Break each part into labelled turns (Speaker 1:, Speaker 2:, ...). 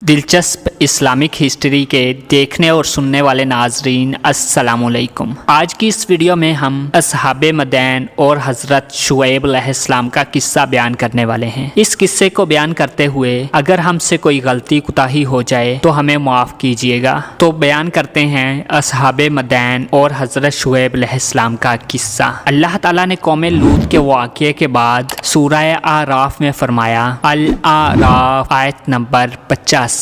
Speaker 1: دلچسپ Islamic history کے دیکھنے اور سننے والے ناظرین السلام علیکم۔ آج کی اس ویڈیو میں ہم اصحاب مدین اور حضرت شعیب علیہ السلام کا قصہ بیان کرنے والے ہیں۔ اس قصے کو بیان کرتے ہوئے اگر ہم سے کوئی غلطی کوتاہی ہو جائے تو ہمیں معاف کیجیے گا۔ تو بیان کرتے ہیں اصحاب مدین اور حضرت شعیب علیہ السلام کا قصہ۔ اللہ تعالیٰ نے قوم لوط کے واقعے کے بعد سورہ اعراف میں فرمایا، الاعراف آیت نمبر 85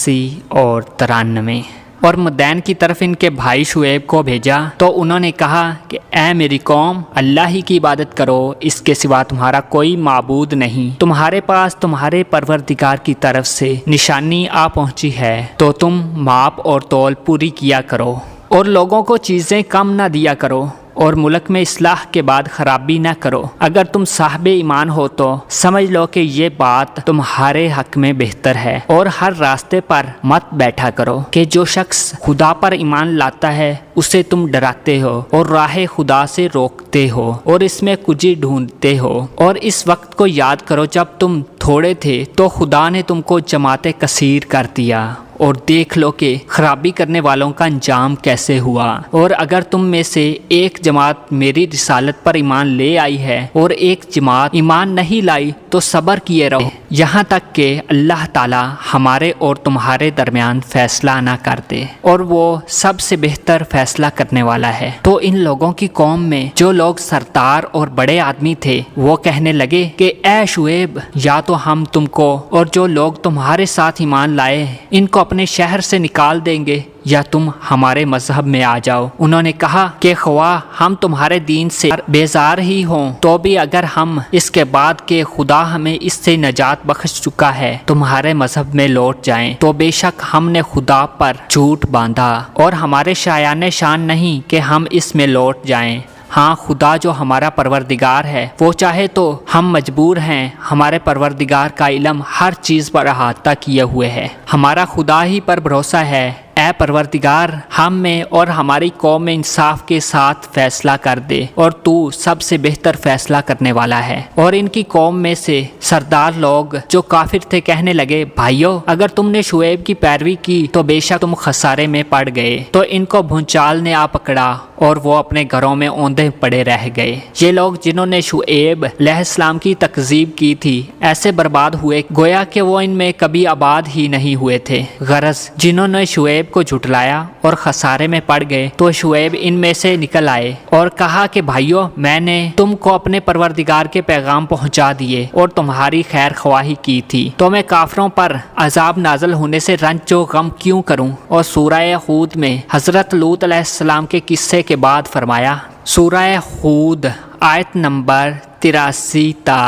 Speaker 1: اور 93، اور مدین کی طرف ان کے بھائی شعیب کو بھیجا تو انہوں نے کہا کہ اے میری قوم، اللہ ہی کی عبادت کرو، اس کے سوا تمہارا کوئی معبود نہیں۔ تمہارے پاس تمہارے پروردگار کی طرف سے نشانی آ پہنچی ہے تو تم ماپ اور تول پوری کیا کرو اور لوگوں کو چیزیں کم نہ دیا کرو اور ملک میں اصلاح کے بعد خرابی نہ کرو۔ اگر تم صاحب ایمان ہو تو سمجھ لو کہ یہ بات تمہارے حق میں بہتر ہے، اور ہر راستے پر مت بیٹھا کرو کہ جو شخص خدا پر ایمان لاتا ہے اسے تم ڈراتے ہو اور راہ خدا سے روکتے ہو اور اس میں کجی ڈھونڈتے ہو۔ اور اس وقت کو یاد کرو جب تم تھوڑے تھے تو خدا نے تم کو جماعت کثیر کر دیا، اور دیکھ لو کہ خرابی کرنے والوں کا انجام کیسے ہوا۔ اور اگر تم میں سے ایک جماعت میری رسالت پر ایمان لے آئی ہے اور ایک جماعت ایمان نہیں لائی تو صبر کیے رہو یہاں تک کہ اللہ تعالی ہمارے اور تمہارے درمیان فیصلہ نہ کر دے، اور وہ سب سے بہتر فیصلہ کرنے والا ہے۔ تو ان لوگوں کی قوم میں جو لوگ سردار اور بڑے آدمی تھے وہ کہنے لگے کہ اے شعیب، یا تو ہم تم کو اور جو لوگ تمہارے ساتھ ایمان لائے ان کو اپنے شہر سے نکال دیں گے، یا تم ہمارے مذہب میں آ جاؤ۔ انہوں نے کہا کہ خواہ ہم تمہارے دین سے بیزار ہی ہوں تو بھی اگر ہم اس کے بعد کہ خدا ہمیں اس سے نجات بخش چکا ہے تمہارے مذہب میں لوٹ جائیں تو بے شک ہم نے خدا پر جھوٹ باندھا، اور ہمارے شایان شان نہیں کہ ہم اس میں لوٹ جائیں۔ ہاں، خدا جو ہمارا پروردگار ہے وہ چاہے تو ہم مجبور ہیں، ہمارے پروردگار کا علم ہر چیز پر احاطہ کیے ہوئے ہے، ہمارا خدا ہی پر بھروسہ ہے۔ اے پروردگار، ہم میں اور ہماری قوم میں انصاف کے ساتھ فیصلہ کر دے، اور تو سب سے بہتر فیصلہ کرنے والا ہے۔ اور ان کی قوم میں سے سردار لوگ جو کافر تھے کہنے لگے، بھائیو، اگر تم نے شعیب کی پیروی کی تو بے شک تم خسارے میں پڑ گئے۔ تو ان کو بھونچال نے آ پکڑا اور وہ اپنے گھروں میں اوندے پڑے رہ گئے۔ یہ لوگ جنہوں نے شعیب علیہ السلام کی تکذیب کی تھی ایسے برباد ہوئے گویا کہ وہ ان میں کبھی آباد ہی نہیں ہوئے تھے۔ غرض جنہوں نے شعیب کو جھٹلایا اور خسارے میں پڑ گئے تو شعیب ان میں سے نکل آئے اور کہا کہ بھائیو، میں نے تم کو اپنے پروردگار کے پیغام پہنچا دیے اور تمہاری خیر خواہی کی تھی، تو میں کافروں پر عذاب نازل ہونے سے رنج و غم کیوں کروں؟ اور سورہ ہود میں حضرت لوط علیہ السلام کے قصے کے بعد فرمایا، سورہ ہود آیت نمبر 83 تا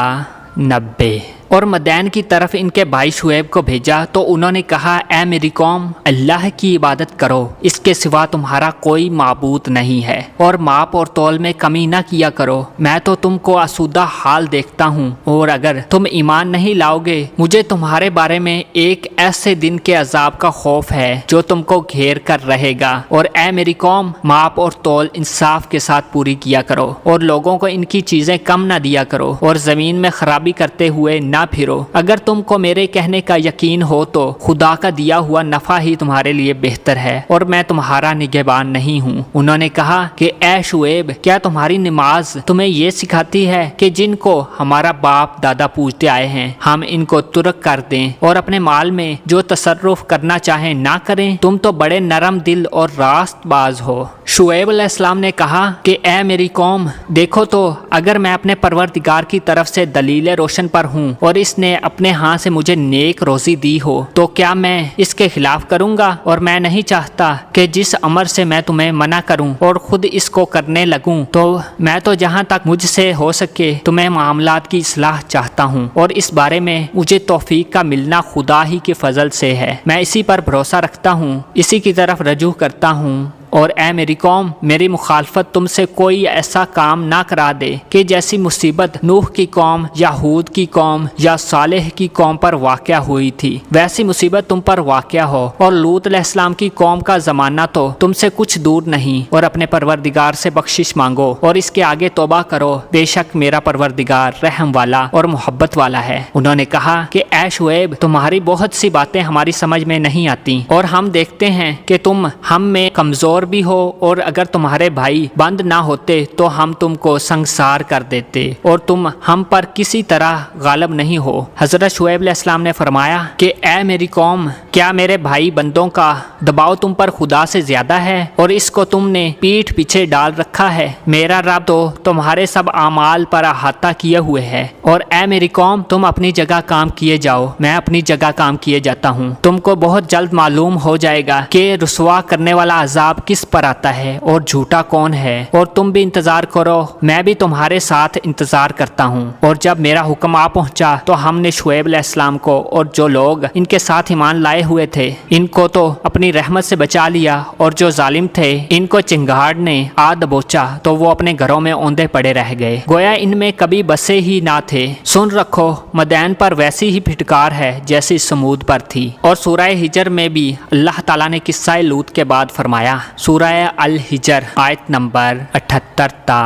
Speaker 1: 90، اور مدین کی طرف ان کے بھائی شعیب کو بھیجا تو انہوں نے کہا، اے میری قوم، اللہ کی عبادت کرو، اس کے سوا تمہارا کوئی معبود نہیں ہے، اور ماپ اور تول میں کمی نہ کیا کرو۔ میں تو تم کو آسودہ حال دیکھتا ہوں، اور اگر تم ایمان نہیں لاؤ گے مجھے تمہارے بارے میں ایک ایسے دن کے عذاب کا خوف ہے جو تم کو گھیر کر رہے گا۔ اور اے میری قوم، ماپ اور تول انصاف کے ساتھ پوری کیا کرو، اور لوگوں کو ان کی چیزیں کم نہ دیا کرو، اور زمین میں خرابی کرتے ہوئے نہ پھرو۔ اگر تم کو میرے کہنے کا یقین ہو تو خدا کا دیا ہوا نفع ہی تمہارے لیے بہتر ہے، اور میں تمہارا نگہبان نہیں ہوں۔ انہوں نے کہا کہ اے شعیب، کیا تمہاری نماز تمہیں یہ سکھاتی ہے کہ جن کو ہمارا باپ دادا پوجتے آئے ہیں ہم ان کو ترک کر دیں اور اپنے مال میں جو تصرف کرنا چاہیں نہ کریں؟ تم تو بڑے نرم دل اور راست باز ہو۔ شعیب علیہ السلام نے کہا کہ اے میری قوم، دیکھو تو اگر میں اپنے پروردگار کی طرف سے دلیل روشن پر ہوں اور اس نے اپنے ہاں سے مجھے نیک روزی دی ہو تو کیا میں اس کے خلاف کروں گا؟ اور میں نہیں چاہتا کہ جس امر سے میں تمہیں منع کروں اور خود اس کو کرنے لگوں، تو میں تو جہاں تک مجھ سے ہو سکے تمہیں معاملات کی اصلاح چاہتا ہوں، اور اس بارے میں مجھے توفیق کا ملنا خدا ہی کے فضل سے ہے۔ میں اسی پر بھروسہ رکھتا ہوں، اسی کی طرف رجوع کرتا ہوں، اور اے میری قوم میری مخالفت تم سے کوئی ایسا کام نہ کرا دے کہ جیسی مصیبت نوح کی قوم یا ہود کی قوم یا صالح کی قوم پر واقع ہوئی تھی ویسی مصیبت تم پر واقع ہو۔ اور لوط علیہ السلام کی قوم کا زمانہ تو تم سے کچھ دور نہیں، اور اپنے پروردگار سے بخشش مانگو اور اس کے آگے توبہ کرو، بے شک میرا پروردگار رحم والا اور محبت والا ہے۔ انہوں نے کہا کہ اے شعیب تمہاری بہت سی باتیں ہماری سمجھ میں نہیں آتی، اور ہم دیکھتے ہیں کہ تم ہم میں کمزور بھی ہو، اور اگر تمہارے بھائی بند نہ ہوتے تو ہم تم کو سنگسار کر دیتے، اور تم ہم پر کسی طرح غالب نہیں ہو۔ حضرت شعیب علیہ السلام نے فرمایا کہ اے میری قوم کیا میرے بھائی بندوں کا دباؤ تم پر خدا سے زیادہ ہے، اور اس کو تم نے پیٹھ پیچھے ڈال رکھا ہے؟ میرا رب تو تمہارے سب اعمال پر احاطہ کیے ہوئے ہے، اور اے میری قوم تم اپنی جگہ کام کیے جاؤ، میں اپنی جگہ کام کیے جاتا ہوں۔ تم کو بہت جلد معلوم ہو جائے گا کہ رسوا کرنے والا عذاب کس پر آتا ہے اور جھوٹا کون ہے، اور تم بھی انتظار کرو، میں بھی تمہارے ساتھ انتظار کرتا ہوں۔ اور جب میرا حکم آ پہنچا تو ہم نے شعیب علیہ السلام کو اور جو لوگ ان کے ساتھ ایمان لائے ہوئے تھے ان کو تو اپنی رحمت سے بچا لیا، اور جو ظالم تھے ان کو چنگاڑ نے آ دبوچا تو وہ اپنے گھروں میں اوندے پڑے رہ گئے، گویا ان میں کبھی بسے ہی نہ تھے۔ سن رکھو مدین پر ویسی ہی پھٹکار ہے جیسی سمود پر تھی۔ اور سورہ ہجر میں بھی اللہ تعالیٰ نے قصہ لوط کے بعد فرمایا، سورہ الحجر آیت نمبر 78 تا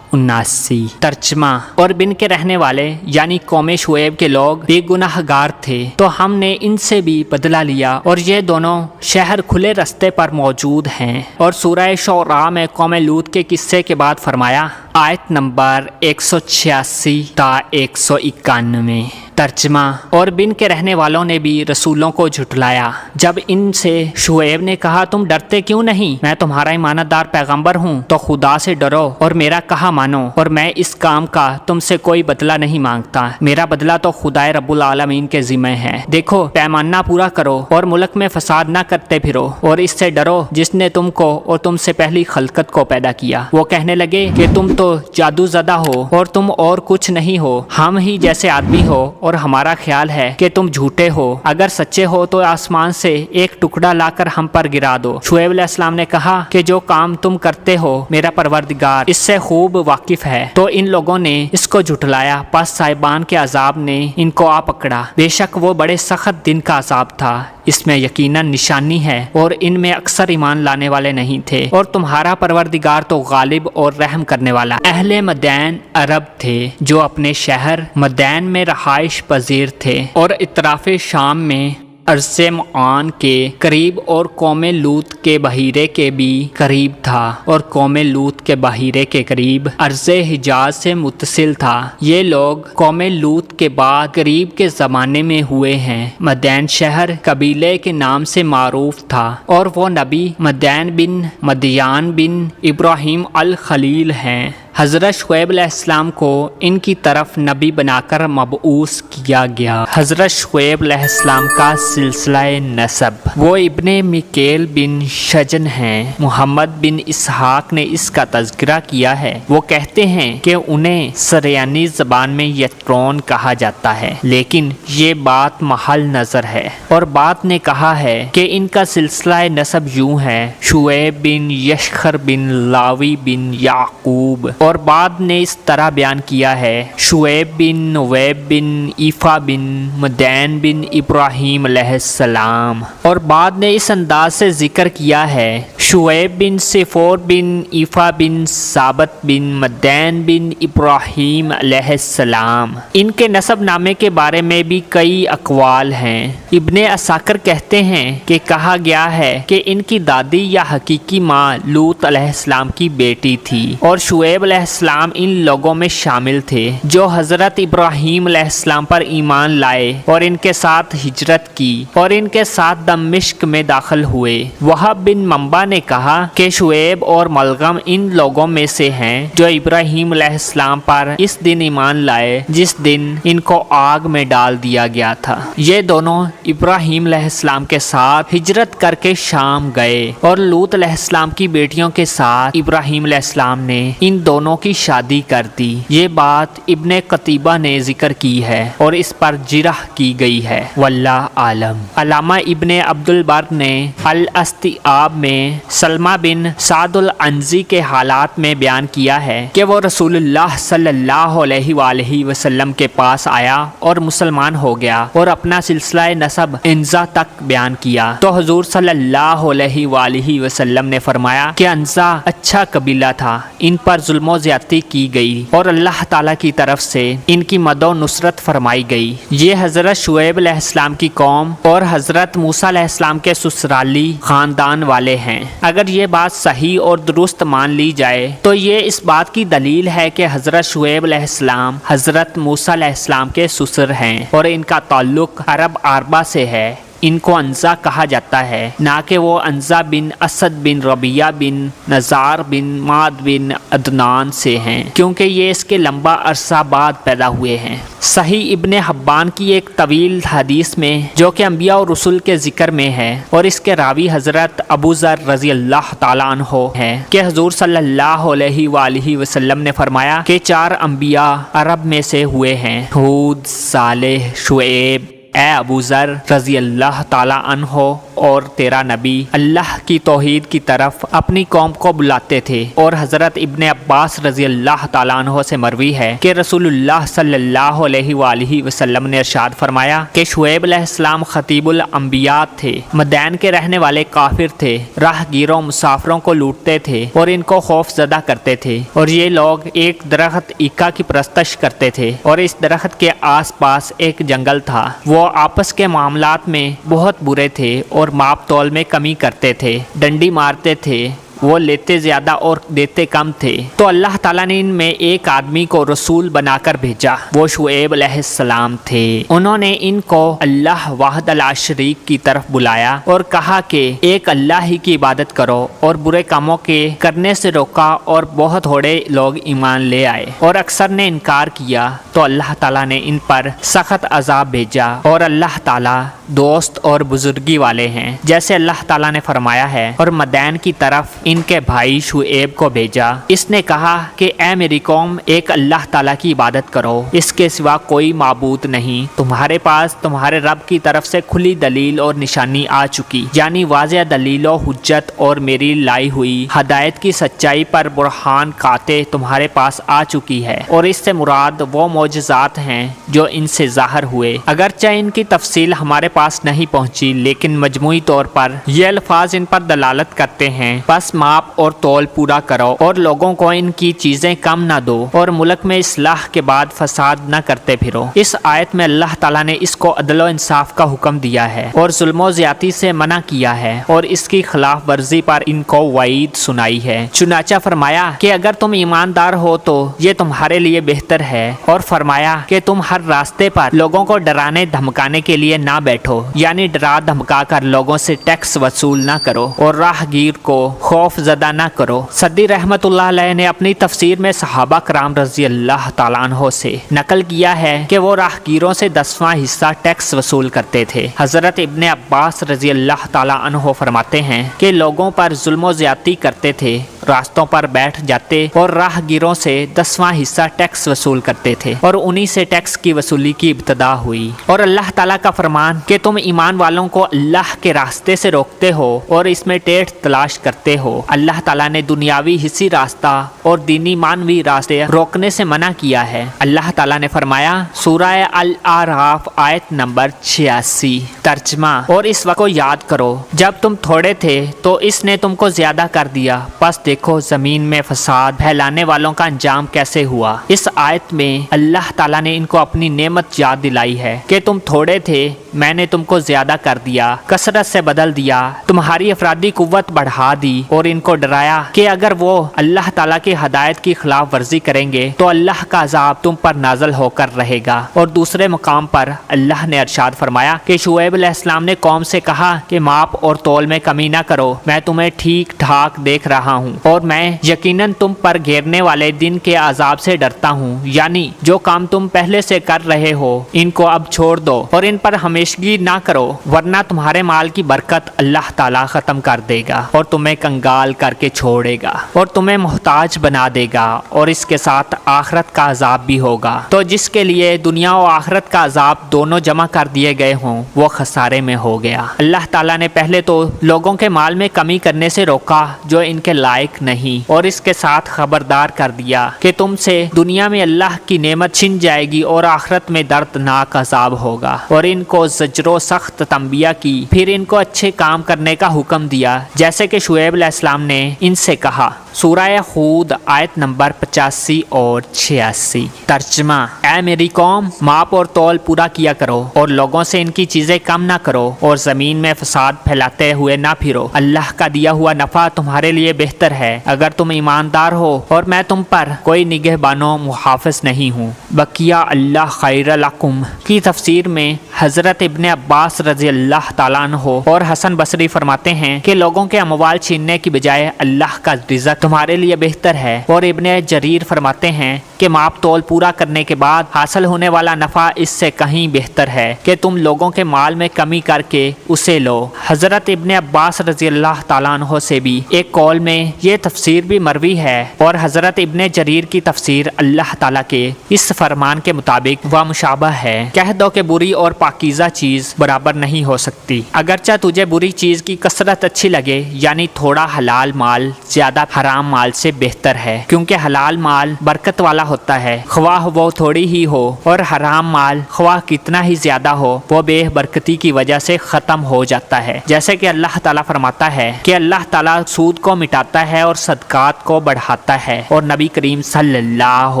Speaker 1: 79۔ ترجمہ: اور بن کے رہنے والے یعنی قوم شعیب کے لوگ بے گناہ گار تھے تو ہم نے ان سے بھی بدلہ لیا، اور یہ دونوں شہر کھلے رستے پر موجود ہیں۔ اور سورہ شعراء میں قوم لوط کے قصے کے بعد فرمایا، آیت نمبر 186 تا 191۔ ترجمہ: اور بن کے رہنے والوں نے بھی رسولوں کو جھٹلایا جب ان سے شعیب نے کہا تم ڈرتے کیوں نہیں، میں تمہارا ایمانت دار پیغمبر ہوں تو خدا سے ڈرو اور میرا کہا مانو، اور میں اس کام کا تم سے کوئی بدلہ نہیں مانگتا، میرا بدلہ تو خدائے رب العالمین کے ذمہ ہے۔ دیکھو پیمانہ پورا کرو اور ملک میں فساد نہ کرتے پھرو، اور اس سے ڈرو جس نے تم کو اور تم سے پہلی خلقت کو پیدا کیا۔ وہ کہنے لگے کہ تم تو جادو زدہ ہو اور تم اور کچھ نہیں ہو، ہم ہی جیسے آدمی ہو، اور ہمارا خیال ہے کہ تم جھوٹے ہو، اگر سچے ہو تو آسمان سے ایک ٹکڑا لا کر ہم پر گرا دو۔ شعیب علیہ السلام نے کہا کہ جو کام تم کرتے ہو میرا پروردگار اس سے خوب واقف ہے۔ تو ان لوگوں نے اس کو جھٹلایا، پس صاحبان کے عذاب نے ان کو آ پکڑا، بے شک وہ بڑے سخت دن کا عذاب تھا، اس میں یقیناً نشانی ہے، اور ان میں اکثر ایمان لانے والے نہیں تھے۔ اور تمہارا پروردگار تو غالب اور رحم کرنے والا۔ اہل مدین عرب تھے جو اپنے شہر مدین میں رہائش پذیر تھے اور اطراف شام میں عرض معان کے قریب، اور قوم لوط کے بحیرے کے بھی قریب تھا، اور قوم لوط کے بحیرے کے قریب عرض حجاز سے متصل تھا۔ یہ لوگ قوم لوط کے بعد قریب کے زمانے میں ہوئے ہیں۔ مدین شہر قبیلے کے نام سے معروف تھا، اور وہ نبی مدین بن مدیان بن ابراہیم الخلیل ہیں۔ حضرت شعیب علیہ السلام کو ان کی طرف نبی بنا کر مبعوث کیا گیا۔ حضرت شعیب علیہ السلام کا سلسلہ نسب: وہ ابن میکیل بن شجن ہیں۔ محمد بن اسحاق نے اس کا تذکرہ کیا ہے، وہ کہتے ہیں کہ انہیں سریانی زبان میں یترون کہا جاتا ہے، لیکن یہ بات محل نظر ہے۔ اور بات نے کہا ہے کہ ان کا سلسلہ نسب یوں ہے: شعیب بن یشخر بن لاوی بن یعقوب۔ اور بعد نے اس طرح بیان کیا ہے: شعیب بن نویب بن ایفا بن مدین بن ابراہیم علیہ السلام۔ اور بعد نے اس انداز سے ذکر کیا ہے: شعیب بن سفور بن ایفا بن ثابت بن مدین بن ابراہیم علیہ السلام۔ ان کے نسب نامے کے بارے میں بھی کئی اقوال ہیں۔ ابن عساکر کہتے ہیں کہ کہا گیا ہے کہ ان کی دادی یا حقیقی ماں لوط علیہ السلام کی بیٹی تھی، اور شعیب علیہ السلام ان لوگوں میں شامل تھے جو حضرت ابراہیم علیہ السلام پر ایمان لائے اور ان کے ساتھ ہجرت کی اور ان کے ساتھ دمشق میں داخل ہوئے۔ وہب بن منبع نے کہا کہ شعیب اور ملغم ان لوگوں میں سے ہیں جو ابراہیم علیہ السلام پر اس دن ایمان لائے جس دن ان کو آگ میں ڈال دیا گیا تھا۔ یہ دونوں ابراہیم علیہ السلام کے ساتھ ہجرت کر کے شام گئے، اور لوط علیہ السلام کی بیٹیوں کے ساتھ ابراہیم علیہ السلام نے ان دونوں دونوں کی شادی کر دی۔ یہ بات ابن قتیبہ نے ذکر کی ہے اور اس پر جرح کی گئی ہے، واللہ عالم۔ علامہ ابن عبد البر نے الاستیعاب میں سلمہ بن سعد العنزی کے حالات میں بیان کیا ہے کہ وہ رسول اللہ صلی اللہ علیہ وآلہ وسلم کے پاس آیا اور مسلمان ہو گیا اور اپنا سلسلہ نسب عنزہ تک بیان کیا، تو حضور صلی اللہ علیہ وآلہ وسلم نے فرمایا کہ عنزہ اچھا قبیلہ تھا، ان پر ظلم و زیادتی کی گئی اور اللہ تعالیٰ کی طرف سے ان کی مدد و نصرت فرمائی گئی۔ یہ حضرت شعیب علیہ السلام کی قوم اور حضرت موسیٰ علیہ السلام کے سسرالی خاندان والے ہیں۔ اگر یہ بات صحیح اور درست مان لی جائے تو یہ اس بات کی دلیل ہے کہ حضرت شعیب علیہ السلام حضرت موسیٰ علیہ السلام کے سسر ہیں اور ان کا تعلق عرب عربہ سے ہے۔ ان کو عنزہ کہا جاتا ہے، نہ کہ وہ عنزہ بن اسد بن ربیعہ بن نزار بن معد بن عدنان سے ہیں، کیونکہ یہ اس کے لمبا عرصہ بعد پیدا ہوئے ہیں۔ صحیح ابن حبان کی ایک طویل حدیث میں جو کہ انبیاء اور رسول کے ذکر میں ہے اور اس کے راوی حضرت ابو ذر رضی اللہ تعالیٰ عنہ ہے کہ حضور صلی اللہ علیہ وآلہ وسلم نے فرمایا کہ 4 انبیاء عرب میں سے ہوئے ہیں، ہود، صالح، شعیب۔ اے ابو ذر رضی اللہ تعالیٰ عنہ اور تیرا نبی اللہ کی توحید کی طرف اپنی قوم کو بلاتے تھے۔ اور حضرت ابن عباس رضی اللہ تعالیٰ عنہ سے مروی ہے کہ رسول اللہ صلی اللہ علیہ وآلہ وسلم نے ارشاد فرمایا کہ شعیب علیہ السلام خطیب الانبیاء تھے، مدین کے رہنے والے کافر تھے، راہ گیروں مسافروں کو لوٹتے تھے اور ان کو خوف زدہ کرتے تھے، اور یہ لوگ ایک درخت ایکا کی پرستش کرتے تھے اور اس درخت کے آس پاس ایک جنگل تھا۔ وہ آپس کے معاملات میں بہت برے تھے اور ماپ تول میں کمی کرتے تھے، ڈنڈی مارتے تھے، وہ لیتے زیادہ اور دیتے کم تھے۔ تو اللہ تعالیٰ نے ان میں ایک آدمی کو رسول بنا کر بھیجا، وہ شعیب علیہ السلام تھے۔ انہوں نے ان کو اللہ واحد لا شریک کی طرف بلایا اور کہا کہ ایک اللہ ہی کی عبادت کرو، اور برے کاموں کے کرنے سے روکا، اور بہت تھوڑے لوگ ایمان لے آئے اور اکثر نے انکار کیا، تو اللہ تعالیٰ نے ان پر سخت عذاب بھیجا۔ اور اللہ تعالیٰ دوست اور بزرگی والے ہیں، جیسے اللہ تعالیٰ نے فرمایا ہے، اور مدین کی طرف ان کے بھائی شعیب کو بھیجا۔ اس نے کہا کہ اے میری قوم، ایک اللہ تعالیٰ کی عبادت کرو، اس کے سوا کوئی معبود نہیں۔ تمہارے پاس تمہارے رب کی طرف سے کھلی دلیل اور نشانی آ چکی، یعنی واضح دلیل و حجت اور میری لائی ہوئی ہدایت کی سچائی پر برہان قاطع تمہارے پاس آ چکی ہے، اور اس سے مراد وہ معجزات ہیں جو ان سے ظاہر ہوئے۔ اگرچہ ان کی تفصیل ہمارے پاس نہیں پہنچی، لیکن مجموعی طور پر یہ الفاظ ان پر دلالت کرتے ہیں۔ بس ماپ اور تول پورا کرو اور لوگوں کو ان کی چیزیں کم نہ دو، اور ملک میں اصلاح کے بعد فساد نہ کرتے پھرو۔ اس آیت میں اللہ تعالیٰ نے اس کو عدل و انصاف کا حکم دیا ہے اور ظلم و زیادتی سے منع کیا ہے، اور اس کی خلاف ورزی پر ان کو وعید سنائی ہے۔ چنانچہ فرمایا کہ اگر تم ایماندار ہو تو یہ تمہارے لیے بہتر ہے، اور فرمایا کہ تم ہر راستے پر لوگوں کو ڈرانے دھمکانے کے لیے نہ بیٹھو، یعنی ڈرا دھمکا کر لوگوں سے ٹیکس وصول نہ کرو اور راہ گیر کو خوف زدہ نہ کرو۔ سدی رحمت اللہ علیہ نے اپنی تفسیر میں صحابہ کرام رضی اللہ تعالیٰ عنہ سے نقل کیا ہے کہ وہ راہگیروں سے 10واں حصہ ٹیکس وصول کرتے تھے۔ حضرت ابن عباس رضی اللہ تعالیٰ عنہ فرماتے ہیں کہ لوگوں پر ظلم و زیادتی کرتے تھے، راستوں پر بیٹھ جاتے اور راہگیروں سے 10واں حصہ ٹیکس وصول کرتے تھے، اور انہی سے ٹیکس کی وصولی کی ابتدا ہوئی۔ اور اللہ تعالیٰ کا فرمان کہ تم ایمان والوں کو اللہ کے راستے سے روکتے ہو اور اس میں ٹیڑھ تلاش کرتے ہو۔ اللہ تعالیٰ نے دنیاوی حصی راستہ اور دینی مانوی راستے روکنے سے منع کیا ہے۔ اللہ تعالیٰ نے فرمایا، سورہ الاعراف آیت نمبر 86، ترجمہ: اور اس وقت کو یاد کرو جب تم تھوڑے تھے تو اس نے تم کو زیادہ کر دیا، پس دیکھو زمین میں فساد پھیلانے والوں کا انجام کیسے ہوا۔ اس آیت میں اللہ تعالیٰ نے ان کو اپنی نعمت یاد دلائی ہے کہ تم تھوڑے تھے، میں نے تم کو زیادہ کر دیا، کثرت سے بدل دیا، تمہاری افرادی قوت بڑھا دی، اور ان کو ڈرایا کہ اگر وہ اللہ تعالیٰ کی ہدایت کی خلاف ورزی کریں گے تو اللہ کا عذاب تم پر نازل ہو کر رہے گا۔ اور دوسرے مقام پر اللہ نے ارشاد فرمایا کہ شعیب علیہ السلام نے قوم سے کہا کہ ماپ اور تول میں کمی نہ کرو، میں تمہیں ٹھیک ٹھاک دیکھ رہا ہوں، اور میں یقیناً تم پر گھیرنے والے دن کے عذاب سے ڈرتا ہوں، یعنی جو کام تم پہلے سے کر رہے ہو ان کو اب چھوڑ دو اور ان پر ہمیشگی نہ کرو، ورنہ تمہارے مال کی برکت اللہ تعالیٰ ختم کر دے گا اور تمہیں کنگال حلال کر کے چھوڑے گا اور تمہیں محتاج بنا دے گا اور اس کے ساتھ آخرت کا عذاب بھی ہوگا۔ تو جس کے لیے دنیا و آخرت کا عذاب دونوں جمع کر دیے گئے ہوں وہ خسارے میں ہو گیا۔ اللہ تعالیٰ نے پہلے تو لوگوں کے مال میں کمی کرنے سے روکا جو ان کے لائق نہیں، اور اس کے ساتھ خبردار کر دیا کہ تم سے دنیا میں اللہ کی نعمت چھن جائے گی اور آخرت میں دردناک عذاب ہوگا، اور ان کو زجر و سخت تنبیہ کی، پھر ان کو اچھے کام کرنے کا حکم دیا جیسے کہ شعیب علیہ السلام نے ان سے کہا۔ سورہ ہود آیت نمبر 85 اور 86۔ ترجمہ: اے میری قوم، ماپ اور تول پورا کیا کرو اور لوگوں سے ان کی چیزیں کم نہ کرو اور زمین میں فساد پھیلاتے ہوئے نہ پھرو۔ اللہ کا دیا ہوا نفع تمہارے لیے بہتر ہے اگر تم ایماندار ہو، اور میں تم پر کوئی نگہبان و محافظ نہیں ہوں۔ بقیہ اللہ خیر لکم کی تفسیر میں حضرت ابن عباس رضی اللہ تعالیٰ عنہ اور حسن بصری فرماتے ہیں کہ لوگوں کے اموال چھیننے کی بجائے اللہ کا رزق تمہارے لیے بہتر ہے، اور ابن جریر فرماتے ہیں کہ ماپ تول پورا کرنے کے بعد حاصل ہونے والا نفع اس سے کہیں بہتر ہے کہ تم لوگوں کے مال میں کمی کر کے اسے لو۔ حضرت ابن عباس رضی اللہ تعالیٰ عنہ سے بھی ایک قول میں یہ تفسیر بھی مروی ہے، اور حضرت ابن جریر کی تفسیر اللہ تعالیٰ کے اس فرمان کے مطابق و مشابہ ہے۔ کہہ دو کہ بری اور پاکیزہ چیز برابر نہیں ہو سکتی، اگرچہ تجھے بری چیز کی کثرت اچھی لگے، یعنی تھوڑا حلال مال زیادہ حرام مال سے بہتر ہے، کیونکہ حلال مال برکت والا ہوتا ہے، خواہ وہ تھوڑی ہی ہو، اور حرام مال خواہ کتنا ہی زیادہ ہو وہ بے برکتی کی وجہ سے ختم ہو جاتا ہے۔ جیسے کہ اللہ تعالیٰ فرماتا ہے کہ اللہ تعالیٰ سود کو مٹاتا ہے اور صدقات کو بڑھاتا ہے، اور نبی کریم صلی اللہ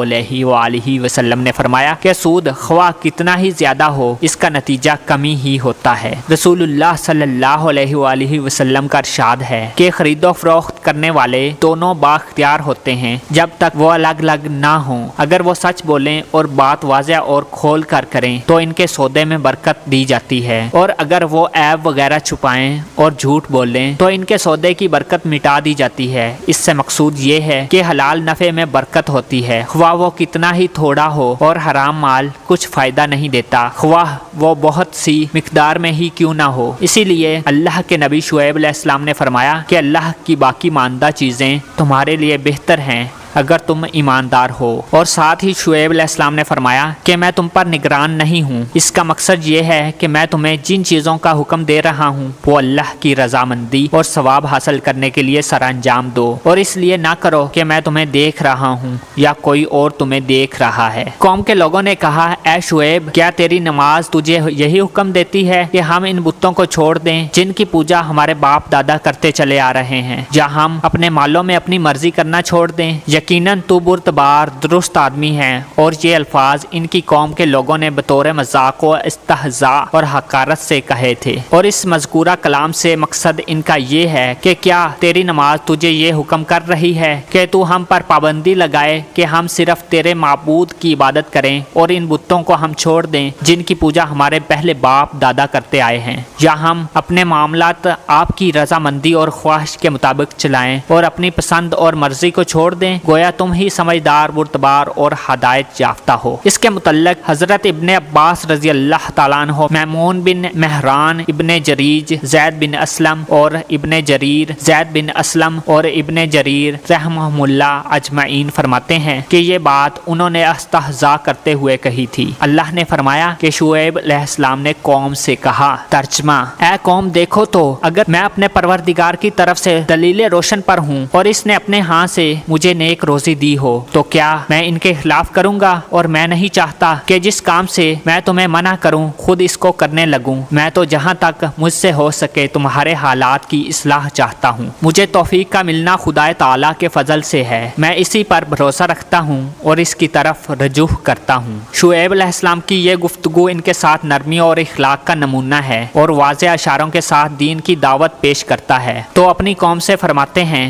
Speaker 1: علیہ وآلہ وسلم نے فرمایا کہ سود خواہ کتنا ہی زیادہ ہو اس کا نتیجہ کمی ہی ہوتا ہے۔ رسول اللہ صلی اللہ علیہ وآلہ وسلم کا ارشاد ہے کہ خرید و فروخت کرنے والے دونوں بااختیار ہوتے ہیں جب تک وہ الگ الگ نہ ہوں۔ اگر وہ سچ بولیں اور بات واضح اور کھول کر کریں تو ان کے سودے میں برکت دی جاتی ہے، اور اگر وہ عیب وغیرہ چھپائیں اور جھوٹ بولیں تو ان کے سودے کی برکت مٹا دی جاتی ہے۔ اس سے مقصود یہ ہے کہ حلال نفع میں برکت ہوتی ہے، خواہ وہ کتنا ہی تھوڑا ہو، اور حرام مال کچھ فائدہ نہیں دیتا، خواہ وہ بہت سی مقدار میں ہی کیوں نہ ہو۔ اسی لیے اللہ کے نبی شعیب علیہ السلام نے فرمایا کہ اللہ کی باقی ماندہ چیزیں تمہارے لیے بہتر ہیں اگر تم ایماندار ہو، اور ساتھ ہی شعیب علیہ السلام نے فرمایا کہ میں تم پر نگران نہیں ہوں۔ اس کا مقصد یہ ہے کہ میں تمہیں جن چیزوں کا حکم دے رہا ہوں وہ اللہ کی رضامندی اور ثواب حاصل کرنے کے لیے سر انجام دو، اور اس لیے نہ کرو کہ میں تمہیں دیکھ رہا ہوں یا کوئی اور تمہیں دیکھ رہا ہے۔ قوم کے لوگوں نے کہا، اے شعیب، کیا تیری نماز تجھے یہی حکم دیتی ہے کہ ہم ان بتوں کو چھوڑ دیں جن کی پوجا ہمارے باپ دادا کرتے چلے آ رہے ہیں، یا ہم اپنے مالوں میں اپنی مرضی کرنا چھوڑ دیں؟ یقیناً تو برتبار درست آدمی ہے۔ اور یہ الفاظ ان کی قوم کے لوگوں نے بطور مذاق و استہزاء اور حقارت سے کہے تھے، اور اس مذکورہ کلام سے مقصد ان کا یہ ہے کہ کیا تیری نماز تجھے یہ حکم کر رہی ہے کہ تو ہم پر پابندی لگائے کہ ہم صرف تیرے معبود کی عبادت کریں اور ان بتوں کو ہم چھوڑ دیں جن کی پوجا ہمارے پہلے باپ دادا کرتے آئے ہیں، یا ہم اپنے معاملات آپ کی رضامندی اور خواہش کے مطابق چلائیں اور اپنی پسند اور مرضی کو چھوڑ دیں؟ گویا تم ہی سمجھدار، برتبار اور ہدایت یافتہ ہو۔ اس کے متعلق حضرت ابن عباس رضی اللہ تعالیٰ عنہ، میمون بن مہران، ابن جریج زید بن اسلم اور ابن جریر زید بن اسلم اور ابن جریر رحمہم اللہ اجمعین فرماتے ہیں کہ یہ بات انہوں نے استہزاء کرتے ہوئے کہی تھی۔ اللہ نے فرمایا کہ شعیب علیہ السلام نے قوم سے کہا۔ ترجمہ: اے قوم، دیکھو تو اگر میں اپنے پروردگار کی طرف سے دلیل روشن پر ہوں اور اس نے اپنے ہاں سے مجھے نیک روزی دی ہو تو کیا میں ان کے خلاف کروں گا؟ اور میں نہیں چاہتا کہ جس کام سے میں تمہیں منع کروں خود اس کو کرنے لگوں۔ میں تو جہاں تک مجھ سے ہو سکے تمہارے حالات کی اصلاح چاہتا ہوں۔ مجھے توفیق کا ملنا خدا تعالیٰ کے فضل سے ہے، میں اسی پر بھروسہ رکھتا ہوں اور اس کی طرف رجوع کرتا ہوں۔ شعیب علیہ السلام کی یہ گفتگو ان کے ساتھ نرمی اور اخلاق کا نمونہ ہے اور واضح اشاروں کے ساتھ دین کی دعوت پیش کرتا ہے۔ تو اپنی قوم سے فرماتے ہیں،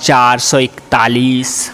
Speaker 1: 441।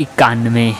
Speaker 1: 91।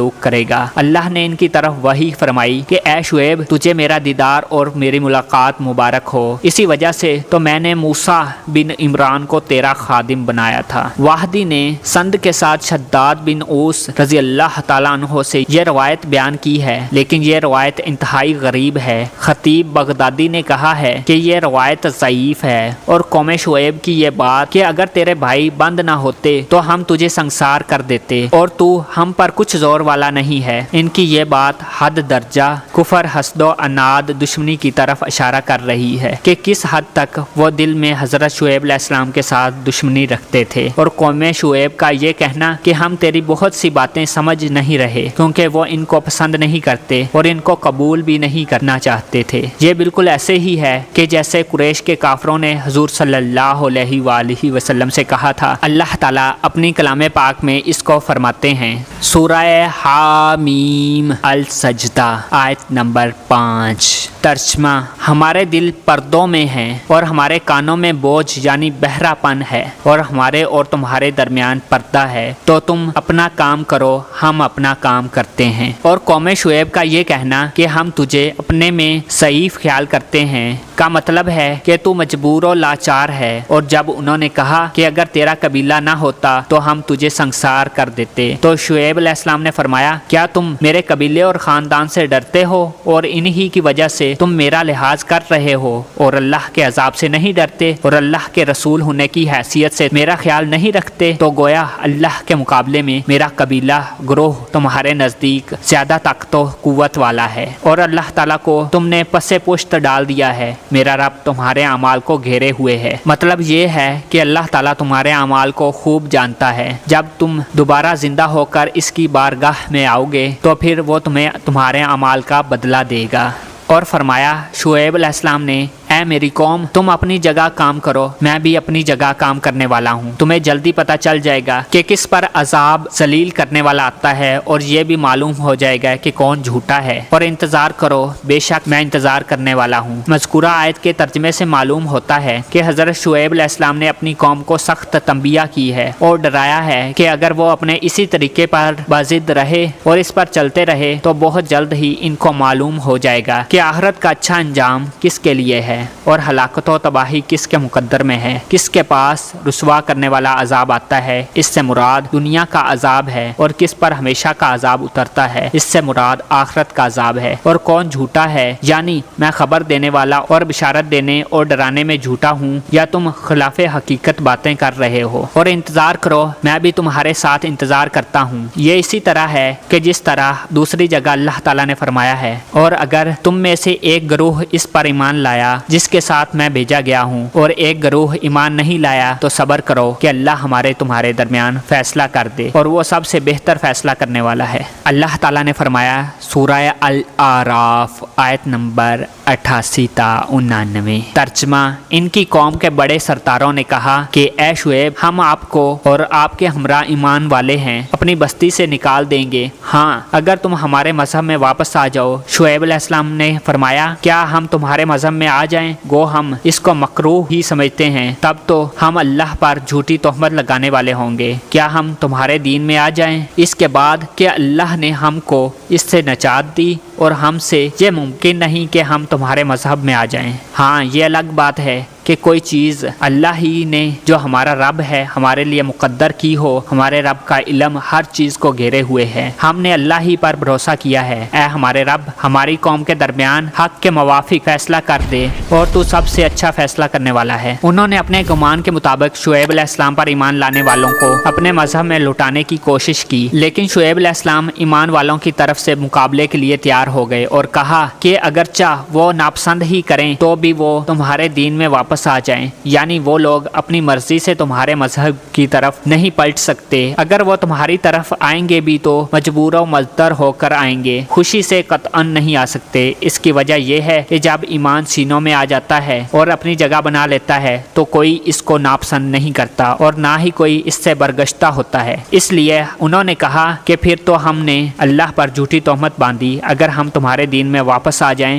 Speaker 1: سلوک کرے گا۔ اللہ نے ان کی طرف وحی فرمائی کہ اے شعیب تجھے میرا دیدار اور میری ملاقات مبارک ہو، اسی وجہ سے تو میں نے موسیٰ بن عمران کو تیرا خادم بنایا تھا۔ واحدی نے سند کے ساتھ شداد بن اوس رضی اللہ تعالیٰ عنہ سے یہ روایت بیان کی ہے، لیکن یہ روایت انتہائی غریب ہے۔ خطیب بغدادی نے کہا ہے کہ یہ روایت ضعیف ہے، اور قوم شعیب کی یہ بات کہ اگر تیرے بھائی بند نہ ہوتے تو ہم تجھے سنسار کر دیتے اور تو ہم پر کچھ زور والا نہیں ہے، ان کی یہ بات حد درجہ کفر، حسد و عناد، دشمنی کی طرف اشارہ کر رہی ہے کہ کس حد تک وہ دل میں حضرت شعیب علیہ السلام کے ساتھ دشمنی رکھتے تھے۔ اور قوم شعیب کا یہ کہنا کہ ہم تیری بہت سی باتیں سمجھ نہیں رہے کیونکہ وہ ان کو پسند نہیں کرتے اور ان کو قبول بھی نہیں کرنا چاہتے تھے، یہ بالکل ایسے ہی ہے کہ جیسے قریش کے کافروں نے حضور صلی اللہ علیہ وآلہ وسلم سے کہا تھا۔ اللہ تعالیٰ اپنی کلام پاک میں اس کو فرماتے ہیں، سورہ حامیم السجدہ آیت نمبر 5۔ ترجمہ: ہمارے دل پردوں میں ہیں اور ہمارے کانوں میں بوجھ یعنی بہرا پن ہے، اور ہمارے اور تمہارے درمیان پردہ ہے، تو تم اپنا کام کرو، ہم اپنا کام کرتے ہیں۔ اور قوم شعیب کا یہ کہنا کہ ہم تجھے اپنے میں ضعیف خیال کرتے ہیں کا مطلب ہے کہ تو مجبور و لاچار ہے، اور جب انہوں نے کہا کہ اگر تیرا قبیلہ نہ ہوتا تو ہم تجھے سنسار کر دیتے، تو شعیب علیہ السلام نے فرمایا، کیا تم میرے قبیلے اور خاندان سے ڈرتے ہو اور انہی کی وجہ سے تم میرا لحاظ کر رہے ہو اور اللہ کے عذاب سے نہیں ڈرتے اور اللہ کے رسول ہونے کی حیثیت سے میرا خیال نہیں رکھتے؟ تو گویا اللہ کے مقابلے میں میرا قبیلہ گروہ تمہارے نزدیک زیادہ طاقت و قوت والا ہے، اور اللہ تعالیٰ کو تم نے پس پشت ڈال دیا ہے، میرا رب تمہارے اعمال کو گھیرے ہوئے ہے۔ مطلب یہ ہے کہ اللہ تعالیٰ تمہارے اعمال کو خوب جانتا ہے، جب تم دوبارہ زندہ ہو کر اس کی بارگاہ میں آؤ گے تو پھر وہ تمہیں تمہارے اعمال کا بدلہ دے گا۔ اور فرمایا شعیب علیہ السلام نے، اے میری قوم تم اپنی جگہ کام کرو، میں بھی اپنی جگہ کام کرنے والا ہوں، تمہیں جلدی پتہ چل جائے گا کہ کس پر عذاب ذلیل کرنے والا آتا ہے، اور یہ بھی معلوم ہو جائے گا کہ کون جھوٹا ہے، اور انتظار کرو، بے شک میں انتظار کرنے والا ہوں۔ مذکورہ آیت کے ترجمے سے معلوم ہوتا ہے کہ حضرت شعیب علیہ السلام نے اپنی قوم کو سخت تنبیہ کی ہے اور ڈرایا ہے کہ اگر وہ اپنے اسی طریقے پر باضد رہے اور اس پر چلتے رہے تو بہت جلد ہی ان کو معلوم ہو جائے گا کہ آخرت کا اچھا انجام کس کے لیے ہے اور ہلاکت و تباہی کس کے مقدر میں ہے۔ کس کے پاس رسوا کرنے والا عذاب آتا ہے، اس سے مراد دنیا کا عذاب ہے، اور کس پر ہمیشہ کا عذاب اترتا ہے، اس سے مراد آخرت کا عذاب ہے۔ اور کون جھوٹا ہے، یعنی میں خبر دینے والا اور بشارت دینے اور ڈرانے میں جھوٹا ہوں، یا تم خلاف حقیقت باتیں کر رہے ہو؟ اور انتظار کرو، میں بھی تمہارے ساتھ انتظار کرتا ہوں۔ یہ اسی طرح ہے کہ جس طرح دوسری جگہ اللہ تعالیٰ نے فرمایا ہے، اور اگر تم میں سے ایک گروہ اس پر ایمان لایا جس کے ساتھ میں بھیجا گیا ہوں، اور ایک گروہ ایمان نہیں لایا، تو صبر کرو کہ اللہ ہمارے تمہارے درمیان فیصلہ کر دے، اور وہ سب سے بہتر فیصلہ کرنے والا ہے۔ اللہ تعالیٰ نے فرمایا سورہ الاعراف آیت نمبر 88 تا 99۔ ترجمہ: ان کی قوم کے بڑے سرداروں نے کہا کہ اے شعیب ہم آپ کو اور آپ کے ہمراہ ایمان والے ہیں اپنی بستی سے نکال دیں گے، ہاں اگر تم ہمارے مذہب میں واپس آ جاؤ۔ شعیب علیہ السلام نے فرمایا، کیا ہم تمہارے مذہب میں آ جائیں؟ گو ہم اس کو مکروہ ہی سمجھتے ہیں، تب تو ہم اللہ پر جھوٹی تہمت لگانے والے ہوں گے۔ کیا ہم تمہارے دین میں آ جائیں اس کے بعد کہ اللہ نے ہم کو اس سے نجات دی، اور ہم سے یہ ممکن نہیں کہ ہم تمہارے مذہب میں آ جائیں؟ ہاں یہ الگ بات ہے کہ کوئی چیز اللہ ہی نے جو ہمارا رب ہے ہمارے لیے مقدر کی ہو، ہمارے رب کا علم ہر چیز کو گھیرے ہوئے ہے، ہم نے اللہ ہی پر بھروسہ کیا ہے۔ اے ہمارے رب ہماری قوم کے درمیان حق کے موافق فیصلہ کر دے، اور تو سب سے اچھا فیصلہ کرنے والا ہے۔ انہوں نے اپنے گمان کے مطابق شعیب علیہ السلام پر ایمان لانے والوں کو اپنے مذہب میں لوٹانے کی کوشش کی، لیکن شعیب علیہ السلام ایمان والوں کی طرف سے مقابلے کے لیے تیار ہو گئے اور کہا کہ اگرچہ وہ ناپسند ہی کریں تو بھی وہ تمہارے دین میں واپس آ جائیں، یعنی وہ لوگ اپنی مرضی سے تمہارے مذہب کی طرف نہیں پلٹ سکتے، اگر وہ تمہاری طرف آئیں گے بھی تو مجبور و مضطر ہو کر آئیں گے، خوشی سے قطعاً نہیں آ سکتے۔ اس کی وجہ یہ ہے کہ جب ایمان سینوں میں آ جاتا ہے اور اپنی جگہ بنا لیتا ہے تو کوئی اس کو ناپسند نہیں کرتا اور نہ ہی کوئی اس سے برگشتہ ہوتا ہے۔ اس لیے انہوں نے کہا کہ پھر تو ہم نے اللہ پر جھوٹی تہمت باندھی اگر ہم تمہارے دین میں واپس آ جائیں،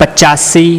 Speaker 1: 85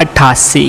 Speaker 1: 88।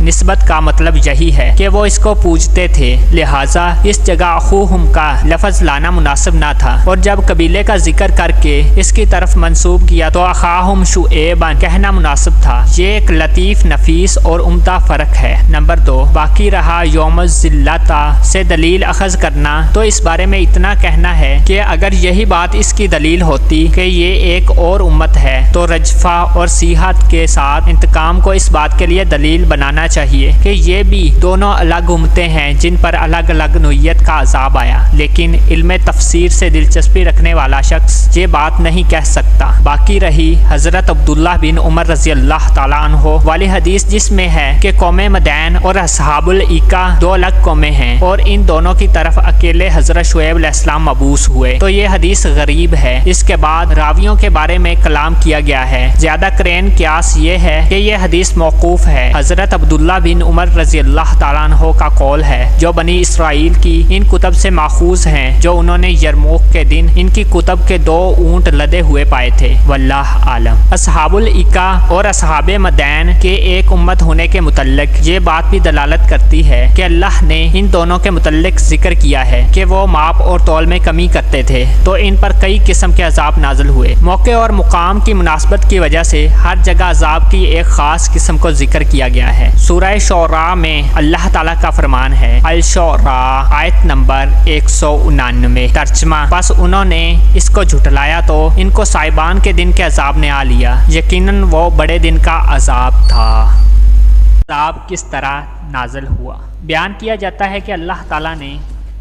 Speaker 1: نسبت کا مطلب یہی ہے کہ وہ اس کو پوجتے تھے، لہٰذا اس جگہ اخوہم کا لفظ لانا مناسب نہ تھا، اور جب قبیلے کا ذکر کر کے اس کی طرف منسوب کیا تو اخاہم شعیبا کہنا مناسب تھا۔ یہ ایک لطیف، نفیس اور عمدہ فرق ہے۔ نمبر 2، باقی رہا یوم الذلہ سے دلیل اخذ کرنا، تو اس بارے میں اتنا کہنا ہے کہ اگر یہی بات اس کی دلیل ہوتی کہ یہ ایک اور امت ہے تو رجفہ اور سیحت کے ساتھ انتقام کو اس بات کے لیے دلیل بنانا چاہیے کہ یہ بھی دونوں الگ امتیں ہیں جن پر الگ الگ نوعیت کا عذاب آیا، لیکن علم تفسیر سے دلچسپی رکھنے والا شخص یہ بات نہیں کہہ سکتا۔ باقی رہی حضرت عبداللہ بن عمر رضی اللہ تعالیٰ عنہ والی حدیث، جس میں ہے کہ قوم مدین اور اصحاب الایکا دو الگ قومیں ہیں اور ان دونوں کی طرف اکیلے حضرت شعیب علیہ السلام مبعوث ہوئے، تو یہ حدیث غریب ہے۔ اس کے بعد راویوں کے بارے میں کلام کیا گیا ہے۔ زیادہ کرین قیاس یہ ہے کہ یہ حدیث موقوف ہے۔ حضرت عبداللہ بن عمر رضی اللہ تعالیٰ عنہ کا قول ہے جو بنی اسرائیل کی ان کتب سے ماخوذ ہیں جو انہوں نے یرموک کے دن ان کی کتب کے 2 اونٹ لدے ہوئے پائے تھے۔ واللہ عالم۔ اصحاب الایکا اور اصحاب مدین کے ایک امت ہونے کے متعلق یہ بات بھی دلالت کرتی ہے کہ اللہ نے ان دونوں کے متعلق ذکر کیا ہے کہ وہ ماپ اور تول میں کمی کرتے تھے، تو ان پر کئی قسم کے عذاب نازل ہوئے۔ موقع اور مقام کی مناسبت کی وجہ سے ہر جگہ عذاب کی ایک خاص قسم کو ذکر کیا گیا ہے۔ سورہ شعراء میں اللہ تعالیٰ کا فرمان ہے، الشعراء آیت نمبر 199، ترجمہ: پس انہوں نے اس کو جھٹلایا تو ان کو سائبان کے دن کے عذاب نے آ لیا، یقیناً وہ بڑے دن کا عذاب تھا۔ عذاب کس طرح نازل ہوا؟ بیان کیا جاتا ہے کہ اللہ تعالیٰ نے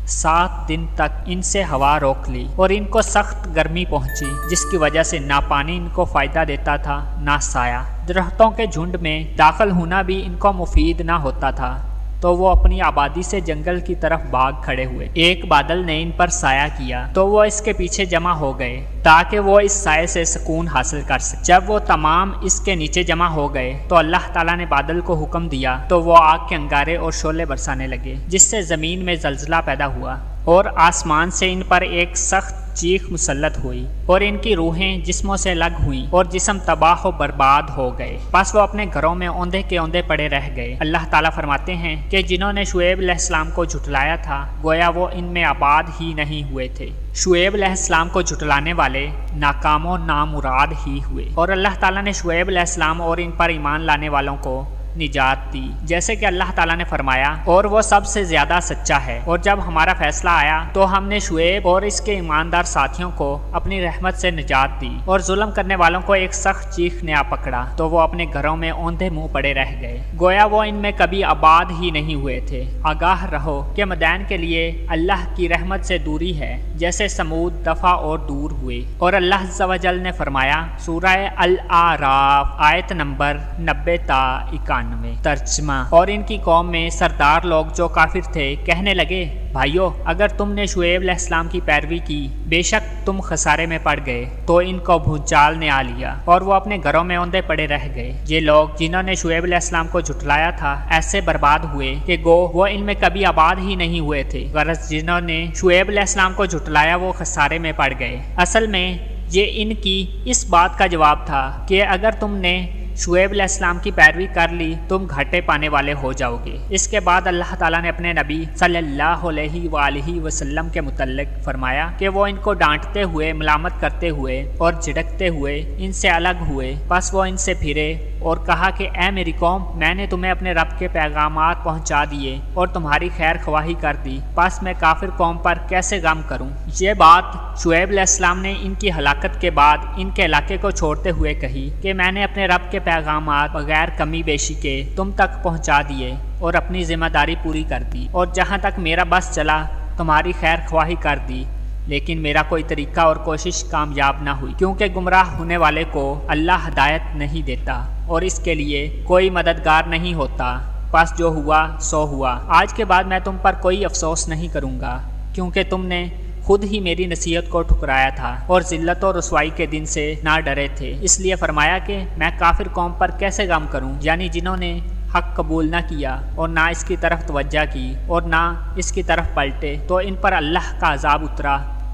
Speaker 1: 7 دن تک ان سے ہوا روک لی اور ان کو سخت گرمی پہنچی، جس کی وجہ سے نہ پانی ان کو فائدہ دیتا تھا نہ سایہ۔ درختوں کے جھنڈ میں داخل ہونا بھی ان کو مفید نہ ہوتا تھا، تو وہ اپنی آبادی سے جنگل کی طرف بھاگ کھڑے ہوئے۔ ایک بادل نے ان پر سایہ کیا تو وہ اس کے پیچھے جمع ہو گئے تاکہ وہ اس سائے سے سکون حاصل کر سکے۔ جب وہ تمام اس کے نیچے جمع ہو گئے تو اللہ تعالیٰ نے بادل کو حکم دیا تو وہ آگ کے انگارے اور شعلے برسانے لگے، جس سے زمین میں زلزلہ پیدا ہوا اور آسمان سے ان پر ایک سخت چیخ مسلط ہوئی اور ان کی روحیں جسموں سے الگ ہوئیں اور جسم تباہ و برباد ہو گئے۔ پس وہ اپنے گھروں میں اوندھے کے اوندھے پڑے رہ گئے۔ اللہ تعالیٰ فرماتے ہیں کہ جنہوں نے شعیب علیہ السلام کو جھٹلایا تھا گویا وہ ان میں آباد ہی نہیں ہوئے تھے۔ شعیب علیہ السلام کو جھٹلانے والے ناکام و نامراد ہی ہوئے، اور اللہ تعالیٰ نے شعیب علیہ السلام اور ان پر ایمان لانے والوں کو نجات دی، جیسے کہ اللہ تعالیٰ نے فرمایا، اور وہ سب سے زیادہ سچا ہے۔ اور جب ہمارا فیصلہ آیا تو ہم نے شعیب اور اس کے ایماندار ساتھیوں کو اپنی رحمت سے نجات دی، اور ظلم کرنے والوں کو ایک سخت چیخ نے آ پکڑا تو وہ اپنے گھروں میں اوندھے منہ پڑے رہ گئے، گویا وہ ان میں کبھی آباد ہی نہیں ہوئے تھے۔ آگاہ رہو کہ مدین کے لیے اللہ کی رحمت سے دوری ہے جیسے سمود دفع اور دور ہوئے۔ اور اللہ عز و جل نے فرمایا، سورہ الاعراف آیت نمبر 90 تا 91، ترجمہ: اور ان کی قوم میں سردار لوگ جو کافر تھے کہنے لگے، بھائیو اگر تم نے شعیب علیہ السلام کی پیروی کی بے شک تم خسارے میں پڑ گئے۔ تو ان کو بھونچال نے آ لیا اور وہ اپنے گھروں میں اوندھے پڑے رہ گئے۔ یہ لوگ جنہوں نے شعیب علیہ السلام کو جھٹلایا تھا ایسے برباد ہوئے کہ گو وہ ان میں کبھی آباد ہی نہیں ہوئے تھے، غرض جنہوں نے شعیب علیہ السلام کو جھٹلایا وہ خسارے میں پڑ گئے۔ اصل میں یہ ان کی اس بات کا جواب تھا کہ اگر تم نے شعیب علیہ السلام کی پیروی کر لی تم گھاٹے پانے والے ہو جاؤ گے۔ اس کے بعد اللہ تعالیٰ نے اپنے نبی صلی اللہ علیہ وآلہ وسلم کے متعلق فرمایا کہ وہ ان کو ڈانٹتے ہوئے، ملامت کرتے ہوئے اور جھڑکتے ہوئے ان سے الگ ہوئے۔ پس وہ ان سے پھرے اور کہا کہ اے میری قوم، میں نے تمہیں اپنے رب کے پیغامات پہنچا دیے اور تمہاری خیر خواہی کر دی، پس میں کافر قوم پر کیسے غم کروں؟ یہ بات شعیب علیہ السلام نے ان کی ہلاکت کے بعد ان کے علاقے کو چھوڑتے ہوئے کہی کہ میں نے اپنے رب کے پیغامات بغیر کمی بیشی کے تم تک پہنچا دیے اور اپنی ذمہ داری پوری کر دی، اور جہاں تک میرا بس چلا تمہاری خیر خواہی کر دی، لیکن میرا کوئی طریقہ اور کوشش کامیاب نہ ہوئی، کیونکہ گمراہ ہونے والے کو اللہ ہدایت نہیں دیتا اور اس کے لیے کوئی مددگار نہیں ہوتا۔ پس جو ہوا سو ہوا، آج کے بعد میں تم پر کوئی افسوس نہیں کروں گا، کیونکہ تم نے خود ہی میری نصیحت کو ٹھکرایا تھا اور ذلت و رسوائی کے دن سے نہ ڈرے تھے۔ اس لیے فرمایا کہ میں کافر قوم پر کیسے غم کروں، یعنی جنہوں نے حق قبول نہ کیا اور نہ اس کی طرف توجہ کی اور نہ اس کی طرف پلٹے، تو ان پر اللہ کا عذاب اترا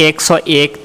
Speaker 1: 101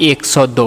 Speaker 1: 102।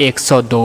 Speaker 1: 102।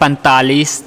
Speaker 1: 45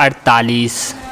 Speaker 1: 48।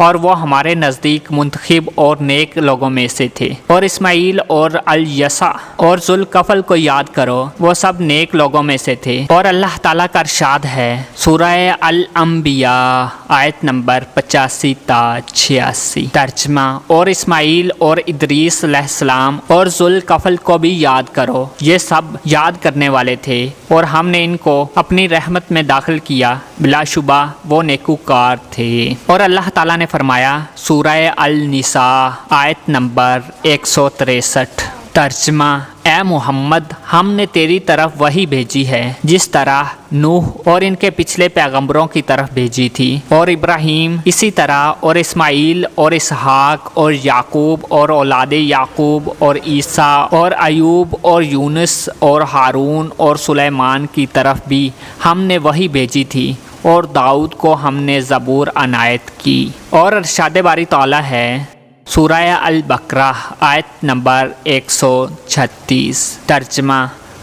Speaker 1: اور وہ ہمارے نزدیک منتخب اور نیک لوگوں میں سے تھے۔ اور اسماعیل اور الیسع اور ذوالکفل کو یاد کرو، وہ سب نیک لوگوں میں سے تھے۔ اور اللہ تعالیٰ کا ارشاد ہے سورہ الانبیاء آیت نمبر 85 تا 86۔ ترجمہ: اور اسماعیل اور ادریس علیہ السلام اور ذوالکفل کو بھی یاد کرو، یہ سب یاد کرنے والے تھے اور ہم نے ان کو اپنی رحمت میں داخل کیا، بلا شبہ وہ نیکوکار تھے۔ اور اللہ تعالیٰ نے فرمایا سورہ النساء آیت نمبر 163۔ ترجمہ: اے محمد، ہم نے تیری طرف وحی بھیجی ہے جس طرح نوح اور ان کے پچھلے پیغمبروں کی طرف بھیجی تھی، اور ابراہیم اسی طرح، اور اسماعیل اور اسحاق اور یعقوب اور اولاد یعقوب اور عیسیٰ اور ایوب اور یونس اور ہارون اور سلیمان کی طرف بھی ہم نے وحی بھیجی تھی، اور داؤد کو ہم نے زبور عنایت کی۔ اور ارشاد باری تعالیٰ ہے سورہ البقرہ آیت نمبر 136۔ ترجمہ: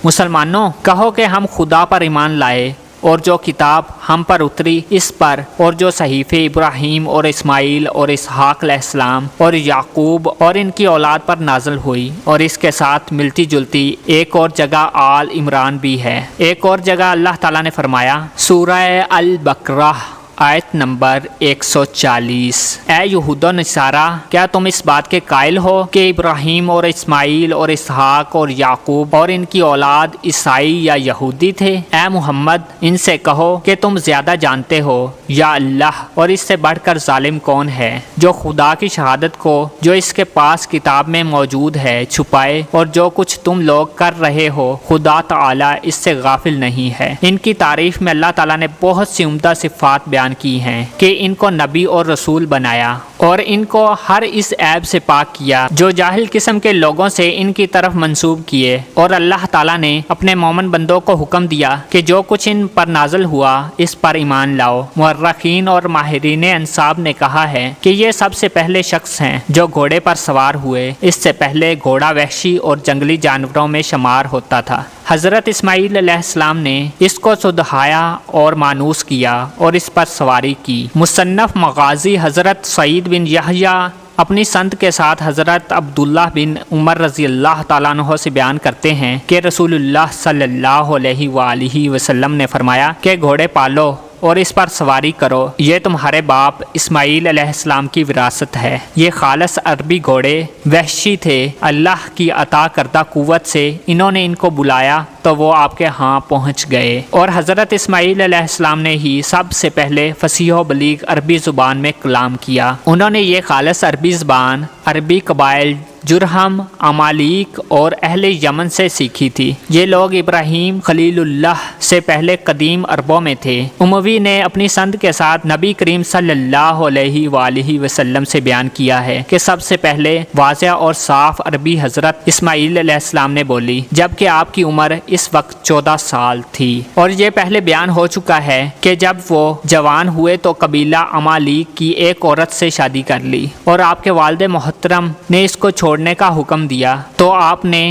Speaker 1: مسلمانوں، کہو کہ ہم خدا پر ایمان لائے اور جو کتاب ہم پر اتری اس پر، اور جو صحیفے ابراہیم اور اسماعیل اور اسحاق علیہ السلام اور یعقوب اور ان کی اولاد پر نازل ہوئی، اور اس کے ساتھ ملتی جلتی ایک اور جگہ آل عمران بھی ہے۔ ایک اور جگہ اللہ تعالیٰ نے فرمایا سورہ البقرہ آیت نمبر 140۔ اے یہود و نصارہ، کیا تم اس بات کے قائل ہو کہ ابراہیم اور اسماعیل اور اسحاق اور یعقوب اور ان کی اولاد عیسائی یا یہودی تھے؟ اے محمد، ان سے کہو کہ تم زیادہ جانتے ہو، یا اللہ، اور اس سے بڑھ کر ظالم کون ہے جو خدا کی شہادت کو جو اس کے پاس کتاب میں موجود ہے چھپائے، اور جو کچھ تم لوگ کر رہے ہو خدا تعالیٰ اس سے غافل نہیں ہے۔ ان کی تعریف میں اللہ تعالیٰ نے بہت سی عمدہ صفات بیان کی ہیں کہ ان کو نبی اور رسول بنایا، اور ان کو ہر اس عیب سے پاک کیا جو جاہل قسم کے لوگوں سے ان کی طرف منسوب کیے۔ اور اللہ تعالیٰ نے اپنے مومن بندوں کو حکم دیا کہ جو کچھ ان پر نازل ہوا اس پر ایمان لاؤ۔ مورخین اور ماہرین انساب نے کہا ہے کہ یہ سب سے پہلے شخص ہیں جو گھوڑے پر سوار ہوئے، اس سے پہلے گھوڑا وحشی اور جنگلی جانوروں میں شمار ہوتا تھا۔ حضرت اسماعیل علیہ السلام نے اس کو سدھایا اور مانوس کیا اور اس پر سواری کی۔ مصنف مغازی حضرت سعید بن یحییٰ اپنی سند کے ساتھ حضرت عبداللہ بن عمر رضی اللہ تعالیٰ عنہ سے بیان کرتے ہیں کہ رسول اللہ صلی اللہ علیہ وآلہ وسلم نے فرمایا کہ گھوڑے پالو اور اس پر سواری کرو، یہ تمہارے باپ اسماعیل علیہ السلام کی وراثت ہے۔ یہ خالص عربی گھوڑے وحشی تھے، اللہ کی عطا کردہ قوت سے انہوں نے ان کو بلایا تو وہ آپ کے ہاں پہنچ گئے۔ اور حضرت اسماعیل علیہ السلام نے ہی سب سے پہلے فصیح و بلیغ عربی زبان میں کلام کیا۔ انہوں نے یہ خالص عربی زبان عربی قبائل جرہم، عمالیق اور اہل یمن سے سیکھی تھی۔ یہ لوگ ابراہیم خلیل اللہ سے پہلے قدیم عربوں میں تھے۔ اموی نے اپنی سند کے ساتھ نبی کریم صلی اللہ علیہ وآلہ وسلم سے بیان کیا ہے کہ سب سے پہلے واضح اور صاف عربی حضرت اسماعیل علیہ السلام نے بولی، جبکہ آپ کی عمر اس وقت 14 سال تھی۔ اور یہ پہلے بیان ہو چکا ہے کہ جب وہ جوان ہوئے تو قبیلہ عمالیق کی ایک عورت سے شادی کر لی، اور آپ کے والد محترم نے اس کو چھوڑنے کا حکم دیا تو آپ نے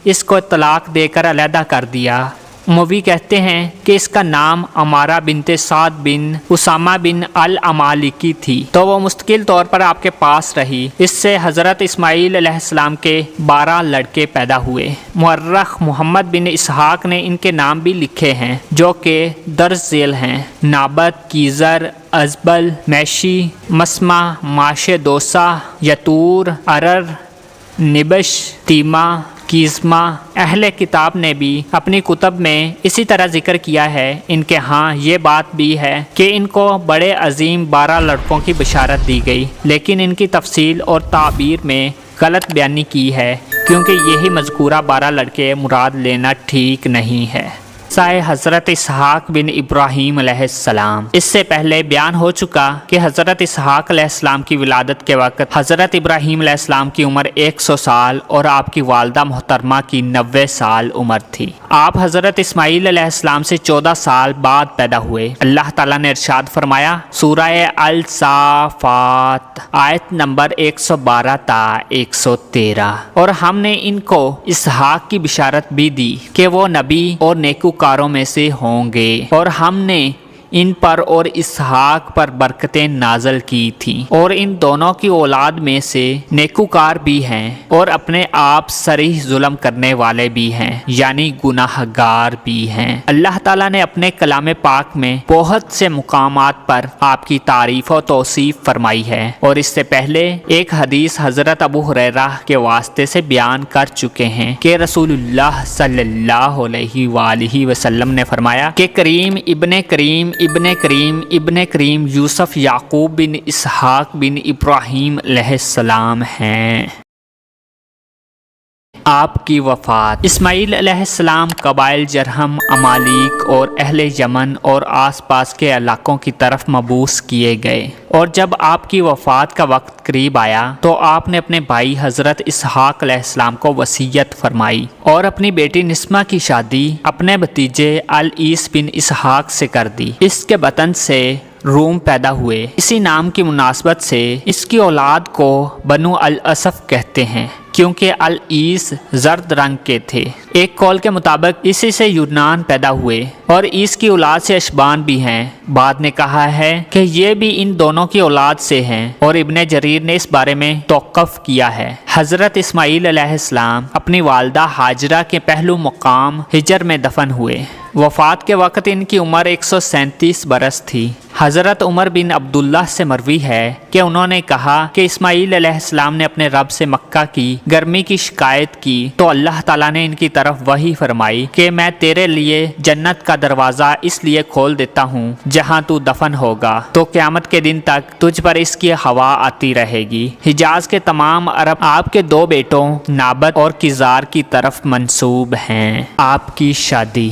Speaker 1: اس کو طلاق دے کر علیحدہ کر دیا۔ مووی کہتے ہیں کہ اس کا نام عمارہ بنت سعد بن اسامہ بن العمالکی تھی، تو وہ مستقل طور پر آپ کے پاس رہی۔ اس سے حضرت اسماعیل علیہ السلام کے 12 لڑکے پیدا ہوئے۔ مورخ محمد بن اسحاق نے ان کے نام بھی لکھے ہیں جو کہ درج ذیل ہیں: نابت، کیزر، ازبل، میشی، مسمع، ماش دوسا، یتور، ارر، نبش، تیمہ، کیزما۔ اہل کتاب نے بھی اپنی کتب میں اسی طرح ذکر کیا ہے۔ ان کے ہاں یہ بات بھی ہے کہ ان کو بڑے عظیم 12 لڑکوں کی بشارت دی گئی، لیکن ان کی تفصیل اور تعبیر میں غلط بیانی کی ہے، کیونکہ یہی مذکورہ 12 لڑکے مراد لینا ٹھیک نہیں ہے۔ حضرت اسحاق بن ابراہیم علیہ السلام۔ اس سے پہلے بیان ہو چکا کہ حضرت اسحاق علیہ السلام کی ولادت کے وقت حضرت ابراہیم علیہ السلام کی عمر 100 سال اور آپ کی والدہ محترمہ کی 90 سال عمر تھی۔ آپ حضرت اسماعیل علیہ السلام سے 14 سال بعد پیدا ہوئے۔ اللہ تعالیٰ نے ارشاد فرمایا سورہ الصافات آیت نمبر 112 تا 113، اور ہم نے ان کو اسحاق کی بشارت بھی دی کہ وہ نبی اور نیکوکاروں میں سے ہوں گے، اور ہم نے ان پر اور اسحاق پر برکتیں نازل کی تھیں، اور ان دونوں کی اولاد میں سے نیکوکار بھی ہیں اور اپنے آپ صریح ظلم کرنے والے بھی ہیں، یعنی گناہ گار بھی ہیں۔ اللہ تعالیٰ نے اپنے کلام پاک میں بہت سے مقامات پر آپ کی تعریف و توصیف فرمائی ہے، اور اس سے پہلے ایک حدیث حضرت ابو ہریرہ کے واسطے سے بیان کر چکے ہیں کہ رسول اللہ صلی اللہ علیہ وآلہ وسلم نے فرمایا کہ کریم ابن کریم ابن کریم ابن کریم یوسف یعقوب بن اسحاق بن ابراہیم علیہ السلام ہیں۔ آپ کی وفات۔ اسماعیل علیہ السلام قبائل جرہم، امالیک اور اہل یمن اور آس پاس کے علاقوں کی طرف مبعوث کیے گئے، اور جب آپ کی وفات کا وقت قریب آیا تو آپ نے اپنے بھائی حضرت اسحاق علیہ السلام کو وصیت فرمائی اور اپنی بیٹی نسمہ کی شادی اپنے بھتیجے العیس بن اسحاق سے کر دی۔ اس کے بطن سے روم پیدا ہوئے، اسی نام کی مناسبت سے اس کی اولاد کو بنو الاسف کہتے ہیں، کیونکہ العیس زرد رنگ کے تھے۔ ایک قول کے مطابق اسی سے یونان پیدا ہوئے، اور اس کی اولاد سے اشبان بھی ہیں۔ بعد نے کہا ہے کہ یہ بھی ان دونوں کی اولاد سے ہیں، اور ابن جریر نے اس بارے میں توقف کیا ہے۔ حضرت اسماعیل علیہ السلام اپنی والدہ ہاجرہ کے پہلو مقام ہجر میں دفن ہوئے۔ وفات کے وقت ان کی عمر 137 برس تھی۔ حضرت عمر بن عبداللہ سے مروی ہے کہ انہوں نے کہا کہ اسماعیل علیہ السلام نے اپنے رب سے مکہ کی گرمی کی شکایت کی تو اللہ تعالیٰ نے ان کی طرف وحی فرمائی کہ میں تیرے لیے جنت کا دروازہ اس لیے کھول دیتا ہوں جہاں تو دفن ہوگا، تو قیامت کے دن تک تجھ پر اس کی ہوا آتی رہے گی۔ حجاز کے تمام عرب آپ کے دو بیٹوں نابت اور کزار کی طرف منسوب ہیں۔ آپ کی شادی۔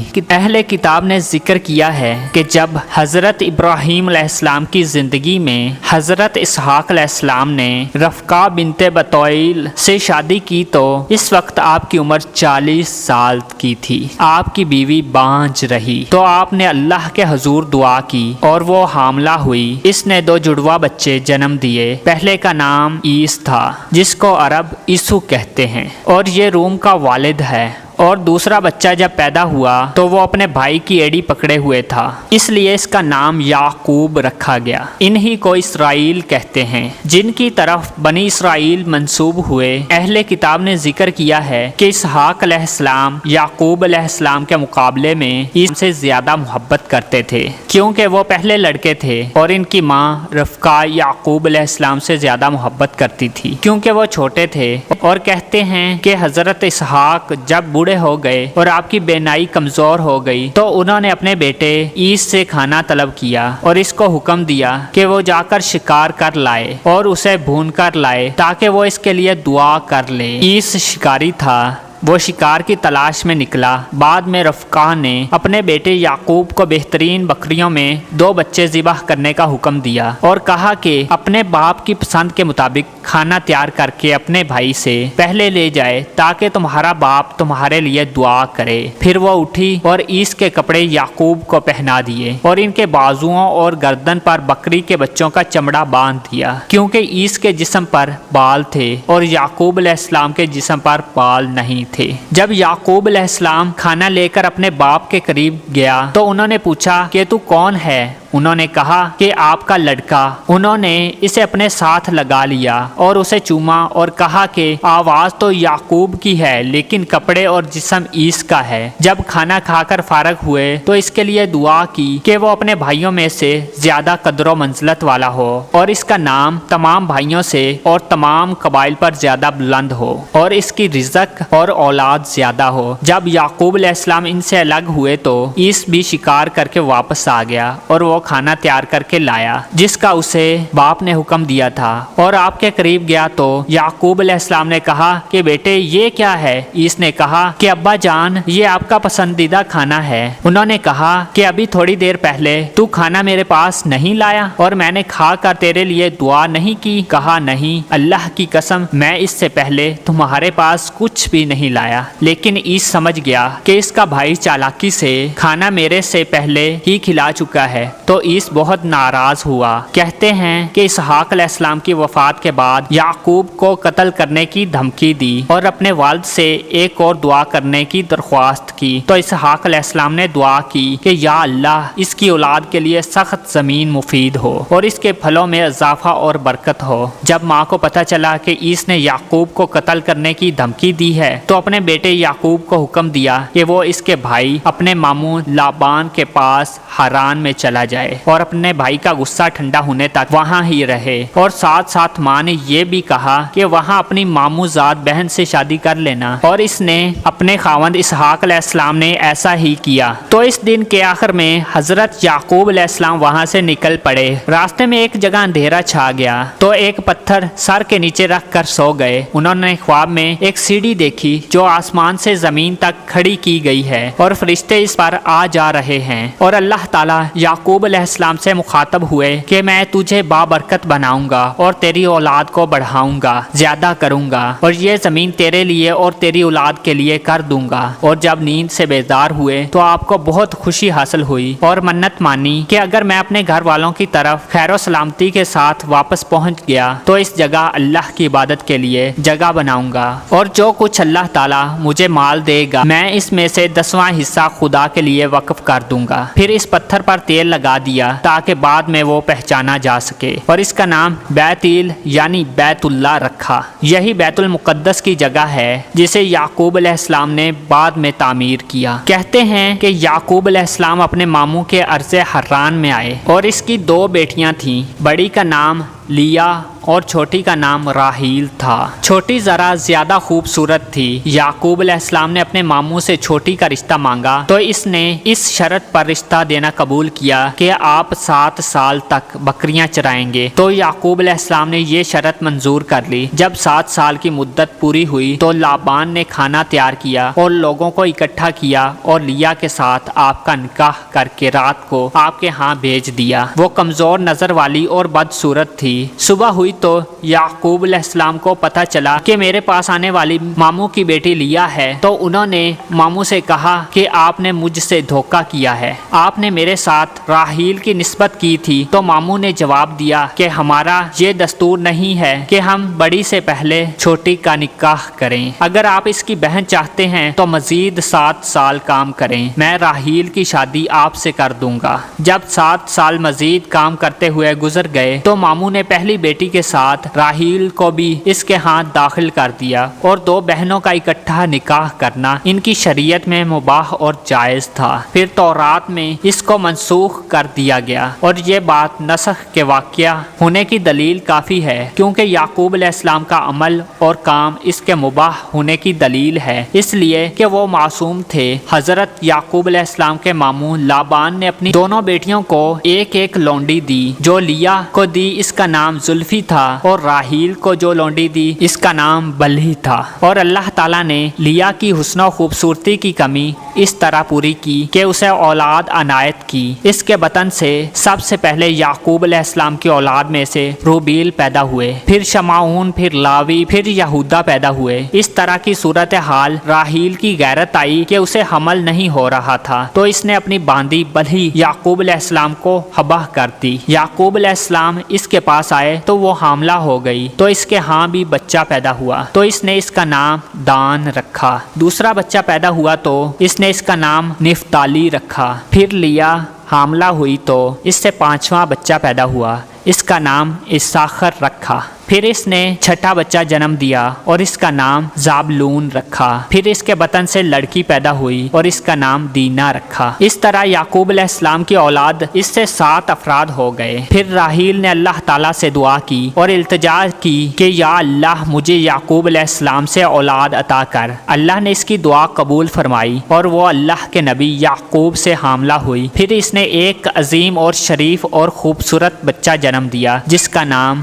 Speaker 1: اہل کتاب نے ذکر کیا ہے کہ جب حضرت ابراہیم علیہ السلام کی زندگی میں حضرت اسحاق علیہ السلام نے رفقہ بنت بطویل سے شادی کی تو اس وقت آپ کی عمر 40 سال کی تھی۔ آپ کی بیوی بانجھ رہی تو آپ نے اللہ کے حضور دعا کی اور وہ حاملہ ہوئی۔ اس نے 2 جڑواں بچے جنم دیے۔ پہلے کا نام عیس تھا جس کو عرب عیسو کہتے ہیں اور یہ روم کا والد ہے، اور دوسرا بچہ جب پیدا ہوا تو وہ اپنے بھائی کی ایڑی پکڑے ہوئے تھا، اس لیے اس کا نام یعقوب رکھا گیا۔ انہی کو اسرائیل کہتے ہیں جن کی طرف بنی اسرائیل منسوب ہوئے۔ اہل کتاب نے ذکر کیا ہے کہ اسحاق علیہ السلام یعقوب علیہ السلام کے مقابلے میں اس سے زیادہ محبت کرتے تھے کیونکہ وہ پہلے لڑکے تھے، اور ان کی ماں رفقہ یعقوب علیہ السلام سے زیادہ محبت کرتی تھی کیونکہ وہ چھوٹے تھے، اور کہتے ہیں کہ حضرت اسحاق جب بوڑھے ہو گئے اور آپ کی بینائی کمزور ہو گئی تو انہوں نے اپنے بیٹے عیس سے کھانا طلب کیا اور اس کو حکم دیا کہ وہ جا کر شکار کر لائے اور اسے بھون کر لائے تاکہ وہ اس کے لیے دعا کر لے۔ عیس شکاری تھا، وہ شکار کی تلاش میں نکلا۔ بعد میں رفقہ نے اپنے بیٹے یعقوب کو بہترین بکریوں میں 2 بچے ذبح کرنے کا حکم دیا اور کہا کہ اپنے باپ کی پسند کے مطابق کھانا تیار کر کے اپنے بھائی سے پہلے لے جائے تاکہ تمہارا باپ تمہارے لیے دعا کرے۔ پھر وہ اٹھی اور عیس کے کپڑے یعقوب کو پہنا دیے اور ان کے بازوؤں اور گردن پر بکری کے بچوں کا چمڑا باندھ دیا کیونکہ عیس کے جسم پر بال تھے اور یعقوب علیہ السلام کے جسم پر بال نہیں تھے۔ جب یعقوب علیہ السلام کھانا لے کر اپنے باپ کے قریب گیا تو انہوں نے پوچھا کہ تو کون ہے؟ انہوں نے کہا کہ آپ کا لڑکا۔ انہوں نے اسے اپنے ساتھ لگا لیا اور اسے چوما اور کہا کہ آواز تو یعقوب کی ہے لیکن کپڑے اور جسم عیس کا ہے۔ جب کھانا کھا کر فارغ ہوئے تو اس کے لیے دعا کی کہ وہ اپنے بھائیوں میں سے زیادہ قدر و منزلت والا ہو اور اس کا نام تمام بھائیوں سے اور تمام قبائل پر زیادہ بلند ہو اور اس کی رزق اور اولاد زیادہ ہو۔ جب یعقوب علیہ السلام ان سے الگ ہوئے تو عیس بھی شکار کر کے واپس آ گیا اور وہ کھانا تیار کر کے لایا جس کا اسے باپ نے حکم دیا تھا، اور آپ کے قریب گیا تو یعقوب علیہ السلام نے کہا کہ بیٹے یہ کیا ہے؟ عیس نے کہا کہ ابا جان یہ آپ کا پسندیدہ کھانا ہے۔ انہوں نے کہا کہ ابھی تھوڑی دیر پہلے تو کھانا میرے پاس نہیں لایا اور میں نے کھا کر تیرے لیے دعا نہیں کی؟ کہا نہیں، اللہ کی قسم میں اس سے پہلے تمہارے پاس کچھ بھی نہیں لایا۔ لیکن عیس سمجھ گیا کہ اس کا بھائی چالاکی سے کھانا میرے سے پہلے ہی کھلا چکا ہے تو عیس بہت ناراض ہوا۔ کہتے ہیں کہ اسحاق علیہ السلام کی وفات کے بعد یعقوب کو قتل کرنے کی دھمکی دی اور اپنے والد سے ایک اور دعا کرنے کی درخواست کی۔ تو اسحاق علیہ السلام نے دعا کی کہ یا اللہ اس کی اولاد کے لیے سخت زمین مفید ہو اور اس کے پھلوں میں اضافہ اور برکت ہو۔ جب ماں کو پتہ چلا کہ عیس نے یعقوب کو قتل کرنے کی دھمکی دی ہے تو اپنے بیٹے یعقوب کو حکم دیا کہ وہ اس کے بھائی اپنے ماموں لابان کے پاس ہاران میں چلا جائے اور اپنے بھائی کا غصہ ٹھنڈا ہونے تک وہاں ہی رہے، اور ساتھ ساتھ ماں نے یہ بھی کہا کہ وہاں اپنی ماموں زاد بہن سے شادی کر لینا، اور اس نے اپنے خاوند اسحاق علیہ السلام نے ایسا ہی کیا۔ تو اس دن کے آخر میں حضرت یعقوب علیہ السلام وہاں سے نکل پڑے۔ راستے میں ایک جگہ اندھیرا چھا گیا تو ایک پتھر سر کے نیچے رکھ کر سو گئے۔ انہوں نے خواب میں ایک سیڑھی دیکھی جو آسمان سے زمین تک کھڑی کی گئی ہے اور فرشتے اس پر آ جا رہے ہیں، اور اللہ تعالیٰ یعقوب علیہ السلام سے مخاطب ہوئے کہ میں تجھے بابرکت بناؤں گا اور تیری اولاد کو بڑھاؤں گا، زیادہ کروں گا، اور یہ زمین تیرے لیے اور تیری اولاد کے لیے کر دوں گا۔ اور جب نیند سے بیدار ہوئے تو آپ کو بہت خوشی حاصل ہوئی اور منت مانی کہ اگر میں اپنے گھر والوں کی طرف خیر و سلامتی کے ساتھ واپس پہنچ گیا تو اس جگہ اللہ کی عبادت کے لیے جگہ بناؤں گا، اور جو کچھ اللہ تعالیٰ مجھے مال دے گا میں اس میں سے 10واں حصہ خدا کے لیے وقف کر دوں گا۔ پھر اس پتھر پر تیل لگا دیا تاکہ بعد میں وہ پہچانا جا سکے، اور اس کا نام بیت-ایل یعنی بیت اللہ رکھا۔ یہی بیت المقدس کی جگہ ہے جسے یعقوب علیہ السلام نے بعد میں تعمیر کیا۔ کہتے ہیں کہ یعقوب علیہ السلام اپنے ماموں کے عرض حران میں آئے، اور اس کی 2 بیٹیاں تھیں، بڑی کا نام لیا اور چھوٹی کا نام راحیل تھا۔ چھوٹی ذرا زیادہ خوبصورت تھی۔ یعقوب علیہ السلام نے اپنے ماموں سے چھوٹی کا رشتہ مانگا تو اس نے اس شرط پر رشتہ دینا قبول کیا کہ آپ 7 سال تک بکریاں چرائیں گے۔ تو یعقوب علیہ السلام نے یہ شرط منظور کر لی۔ جب 7 سال کی مدت پوری ہوئی تو لابان نے کھانا تیار کیا اور لوگوں کو اکٹھا کیا اور لیا کے ساتھ آپ کا نکاح کر کے رات کو آپ کے ہاں بھیج دیا۔ وہ کمزور نظر والی اور بدصورت تھی۔ صبح ہوئی تو یعقوب علیہ السلام کو پتہ چلا کہ میرے پاس آنے والی ماموں کی بیٹی لیا ہے، تو انہوں نے ماموں سے کہا کہ آپ نے مجھ سے دھوکہ کیا ہے، آپ نے میرے ساتھ راحیل کی نسبت کی تھی۔ تو ماموں نے جواب دیا کہ ہمارا یہ دستور نہیں ہے کہ ہم بڑی سے پہلے چھوٹی کا نکاح کریں، اگر آپ اس کی بہن چاہتے ہیں تو مزید 7 سال کام کریں، میں راحیل کی شادی آپ سے کر دوں گا۔ جب 7 سال مزید کام کرتے ہوئے گزر گئے تو ماموں نے پہلی بیٹی کے ساتھ راحیل کو بھی اس کے ہاتھ داخل کر دیا، اور 2 بہنوں کا اکٹھا نکاح کرنا ان کی شریعت میں مباح اور جائز تھا۔ پھر تورات میں اس کو منسوخ کر دیا گیا، اور یہ بات نسخ کے واقعہ ہونے کی دلیل کافی ہے کیونکہ یعقوب علیہ السلام کا عمل اور کام اس کے مباح ہونے کی دلیل ہے، اس لیے کہ وہ معصوم تھے۔ حضرت یعقوب علیہ السلام کے ماموں لابان نے اپنی دونوں بیٹیوں کو ایک ایک لونڈی دی۔ جو لیا کو دی اس کا نام زلفی تھا، اور راحیل کو جو لونڈی دی اس کا نام بلہی تھا۔ اور اللہ تعالیٰ نے لیا کی حسن و خوبصورتی کی کمی اس طرح پوری کی کہ اسے اولاد عنایت کی۔ اس کے بطن سے سب سے پہلے یعقوب علیہ السلام کی اولاد میں سے روبیل پیدا ہوئے، پھر شمعون، پھر لاوی، پھر یہودا پیدا ہوئے۔ اس طرح کی صورتحال راحیل کی غیرت آئی کہ اسے حمل نہیں ہو رہا تھا، تو اس نے اپنی باندی بلہی یعقوب علیہ السلام کو حبہ کر دی۔ یعقوب علیہ السلام اس کے پاس آئے تو وہ حاملہ ہو گئی، تو اس کے ہاں بھی بچہ پیدا ہوا، تو اس نے اس کا نام دان رکھا۔ دوسرا بچہ پیدا ہوا تو اس نے اس کا نام نفتالی رکھا۔ پھر لیا حاملہ ہوئی تو اس سے 5واں بچہ پیدا ہوا، اس کا نام اساخر رکھا۔ پھر اس نے 6ٹھا بچہ جنم دیا اور اس کا نام زابلون رکھا۔ پھر اس کے بطن سے لڑکی پیدا ہوئی اور اس کا نام دینا رکھا۔ اس طرح یعقوب علیہ السلام کی اولاد اس سے 7 افراد ہو گئے۔ پھر راحیل نے اللہ تعالیٰ سے دعا کی اور التجا کی کہ یا اللہ مجھے یعقوب علیہ السلام سے اولاد عطا کر۔ اللہ نے اس کی دعا قبول فرمائی اور وہ اللہ کے نبی یعقوب سے حاملہ ہوئی۔ پھر اس نے ایک عظیم اور شریف اور خوبصورت بچہ جنم دیا جس کا نام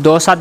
Speaker 1: 200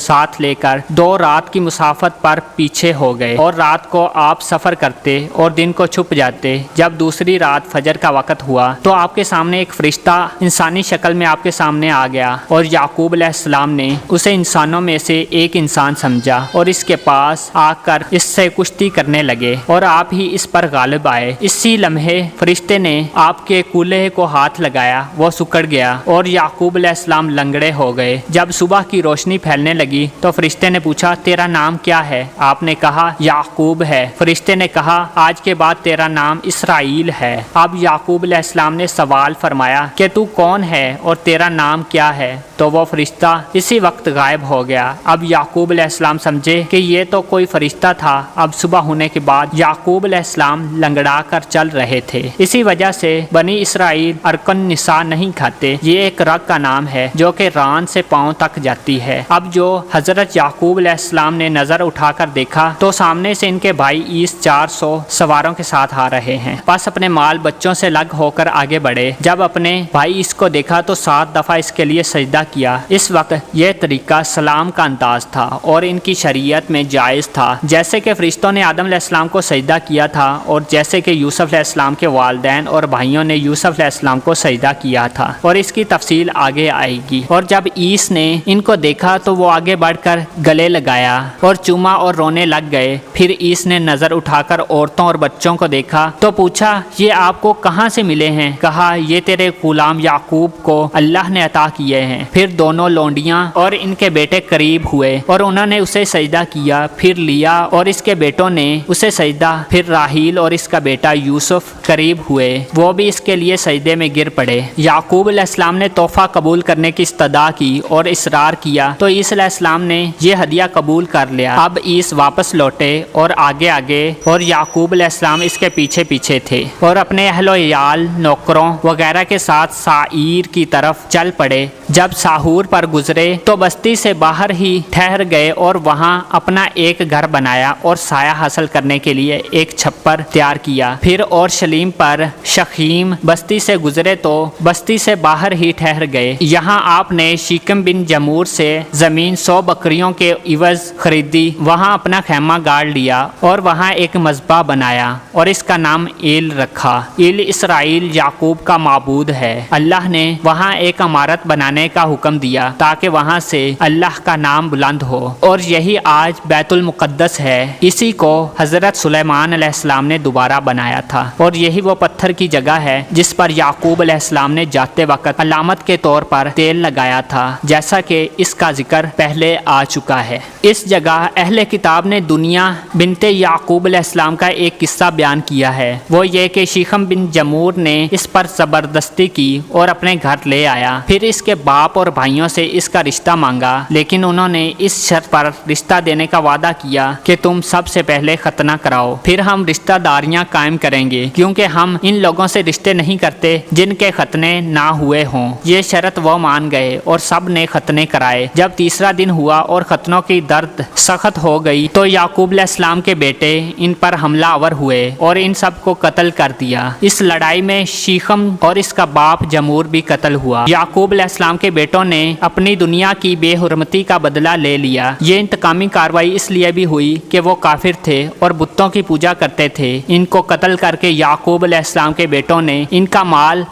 Speaker 1: ساتھ لے کر 2 رات کی مسافت پر پیچھے ہو گئے اور رات کو آپ سفر کرتے اور دن کو چھپ جاتے۔ جب دوسری رات فجر کا وقت ہوا تو آپ کے سامنے ایک فرشتہ انسانی شکل میں آپ کے سامنے آ گیا اور یعقوب علیہ السلام نے اسے انسانوں میں سے ایک انسان سمجھا اور اس کے پاس آ کر اس سے کشتی کرنے لگے اور آپ ہی اس پر غالب آئے۔ اسی لمحے فرشتے نے آپ کے کولہے کو ہاتھ لگایا، وہ سکڑ گیا اور یعقوب علیہ السلام لنگڑے ہو گئے۔ جب صبح کی روشنی پھیلنے لگی تو فرشتے نے پوچھا تیرا نام کیا ہے؟ آپ نے کہا یعقوب ہے۔ فرشتے نے کہا آج کے بعد تیرا نام اسرائیل ہے۔ اب یعقوب علیہ السلام نے سوال فرمایا کہ تو کون ہے اور تیرا نام کیا ہے؟ تو وہ فرشتہ اسی وقت غائب ہو گیا۔ اب یعقوب علیہ السلام سمجھے کہ یہ تو کوئی فرشتہ تھا۔ اب صبح ہونے کے بعد یعقوب علیہ السلام لنگڑا کر چل رہے تھے۔ اسی وجہ سے بنی اسرائیل ارکن نساء نہیں کھاتے۔ یہ ایک رگ کا نام ہے جو کہ ران سے پاؤں تک جاتی ہے۔ اب جو حضرت یعقوب علیہ السلام نے نظر اٹھا کر دیکھا تو سامنے سے ان کے بھائی عیس 400 سواروں کے ساتھ آ رہے ہیں۔ بس اپنے مال بچوں سے لگ ہو کر آگے بڑھے۔ جب اپنے بھائی اس کو دیکھا تو 7 دفعہ اس کے لیے سجدہ کیا۔ اس وقت یہ طریقہ سلام کا انداز تھا اور ان کی شریعت میں جائز تھا، جیسے کہ فرشتوں نے آدم علیہ السلام کو سجدہ کیا تھا اور جیسے کہ یوسف علیہ السلام کے والدین اور بھائیوں نے یوسف علیہ السلام کو سجدہ کیا تھا، اور اس کی تفصیل آگے آئے گی۔ اور جب عیس نے ان کو دیکھا تو وہ آگے بڑھ کر گلے لگایا اور چوما اور رونے لگ گئے۔ پھر عیس نے نظر اٹھا کر عورتوں اور بچوں کو دیکھا تو پوچھا یہ آپ کو کہاں سے ملے ہیں؟ کہا یہ تیرے غلام یعقوب کو اللہ نے عطا کیے ہیں۔ پھر دونوں لونڈیاں اور ان کے بیٹے قریب ہوئے اور انہوں نے اسے سجدہ کیا۔ پھر لیا اور اس کے بیٹوں نے اسے سجدہ، پھر راحیل اور اس کا بیٹا یوسف قریب ہوئے، وہ بھی اس کے لیے سجدے میں گر پڑے۔ یعقوب علیہ السلام نے تحفہ قبول کرنے کی استدعا کی اور اصرار کیا تو عیسی علیہ السلام نے یہ ہدیہ قبول کر لیا۔ اب عیسی واپس لوٹے اور آگے آگے اور یعقوب علیہ السلام اس کے پیچھے پیچھے تھے اور اپنے اہل و عیال، نوکروں وغیرہ کے ساتھ سعیر کی طرف چل پڑے۔ جب ساحور پر گزرے تو بستی سے باہر ہی ٹھہر گئے اور وہاں اپنا ایک گھر بنایا اور سایہ حاصل کرنے کے لیے ایک چھپر تیار کیا۔ پھر اورشلیم پر شخیم بستی سے گزرے تو بستی سے باہر ہی ٹھہر گئے۔ یہاں آپ نے شیکم بن جمور سے زمین 100 بکریوں کے عوض خریدی، وہاں اپنا خیمہ گاڑ لیا اور وہاں ایک مذبح بنایا اور اس کا نام ایل رکھا۔ ایل اسرائیل یعقوب کا معبود ہے۔ اللہ نے وہاں ایک عمارت بنانے کا حکم دیا تاکہ وہاں سے اللہ کا نام بلند ہو، اور یہی آج بیت المقدس ہے۔ اسی کو حضرت سلیمان علیہ السلام نے دوبارہ بنایا تھا، اور یہی وہ پتھر کی جگہ ہے جس پر یعقوب علیہ السلام نے جاتے وقت علامت کے طور پر تیل لگایا تھا، جیسا کہ اس کا ذکر پہلے آ چکا ہے۔ اس جگہ اہل کتاب نے دنیا بنت یعقوب علیہ السلام کا ایک قصہ بیان کیا ہے، وہ یہ کہ شیخم بن جمور نے اس پر زبردستی کی اور اپنے گھر لے آیا۔ پھر اس کے باپ اور بھائیوں سے اس کا رشتہ مانگا، لیکن انہوں نے اس شرط پر رشتہ دینے کا وعدہ کیا کہ تم سب سے پہلے ختنہ کراؤ، پھر ہم رشتہ داریاں قائم کریں گے، کیونکہ ہم ان لوگوں سے رشتے نہیں کرتے جن کے ختنے نہ ہوئے ہوں۔ یہ شرط وہ مان گئے اور سب نے ختنے کرائے۔ جب تیسرا دن ہوا اور ختنوں کی درد سخت ہو گئی تو یعقوب علیہ السلام کے بیٹے ان پر حملہ آور ہوئے اور ان سب کو قتل کر دیا۔ اس لڑائی میں شیخم اور اس کا باپ جمور بھی قتل ہوا۔ یعقوب علیہ السلام کے بیٹوں نے اپنی دنیا کی بے حرمتی کا بدلہ لے لیا۔ یہ انتقامی کاروائی اس لیے بھی ہوئی کہ وہ کافر تھے اور بتوں کی پوجا کرتے تھے۔ ان کو قتل کر کے یعقوب علیہ السلام کے بیٹوں نے ان کا مال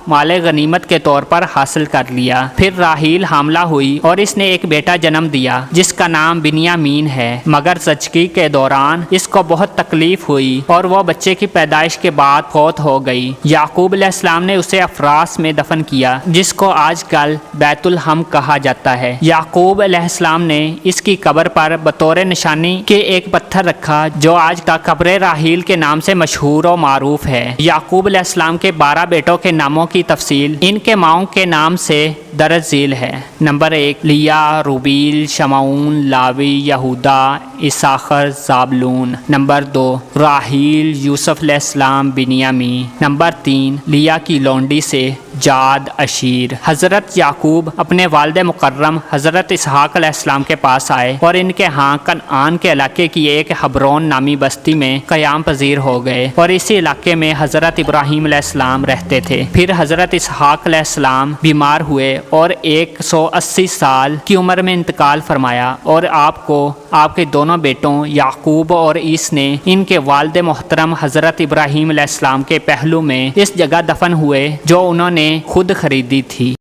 Speaker 1: غنیمت کے طور پر حاصل کر لیا۔ پھر راحیل حاملہ ہوئی اور اس نے ایک بیٹا جنم دیا جس کا نام بنیامین ہے، مگر زچگی کے دوران اس کو بہت تکلیف ہوئی اور وہ بچے کی پیدائش کے بعد فوت ہو گئی۔ یعقوب علیہ السلام نے اسے افراس میں دفن کیا، جس کو آج کل بیت الحم کہا جاتا ہے۔ یعقوب علیہ السلام نے اس کی قبر پر بطور نشانی کے ایک پتھر رکھا جو آج تک قبر راحیل کے نام سے مشہور و معروف ہے۔ یعقوب علیہ السلام کے 12 بیٹوں کے ناموں کی تفصیل ان کے ماؤں کے نام سے درج ذیل ہے۔ نمبر 1 لیا، روبیل، شمعون، لاوی، یہودا، اساخر، زابلون۔ نمبر 2 راحیل، یوسف علیہ السلام، بنیامین۔ نمبر 3 لیا کی لونڈی سے جاد عشیر۔ حضرت یعقوب اپنے والد مکرم حضرت اسحاق علیہ السلام کے پاس آئے اور ان کے ہاں کنعان کے علاقے کی ایک حبرون نامی بستی میں قیام پذیر ہو گئے اور اسی علاقے میں حضرت ابراہیم علیہ السلام رہتے تھے۔ پھر حضرت اسحاق علیہ السلام بیمار ہوئے اور 180 سال کی عمر میں انتقال فرمایا، اور آپ کو آپ کے دونوں بیٹوں یعقوب اور عیس نے ان کے والد محترم حضرت ابراہیم علیہ السلام کے پہلو میں اس جگہ دفن ہوئے جو انہوں نے خود خریدی تھی۔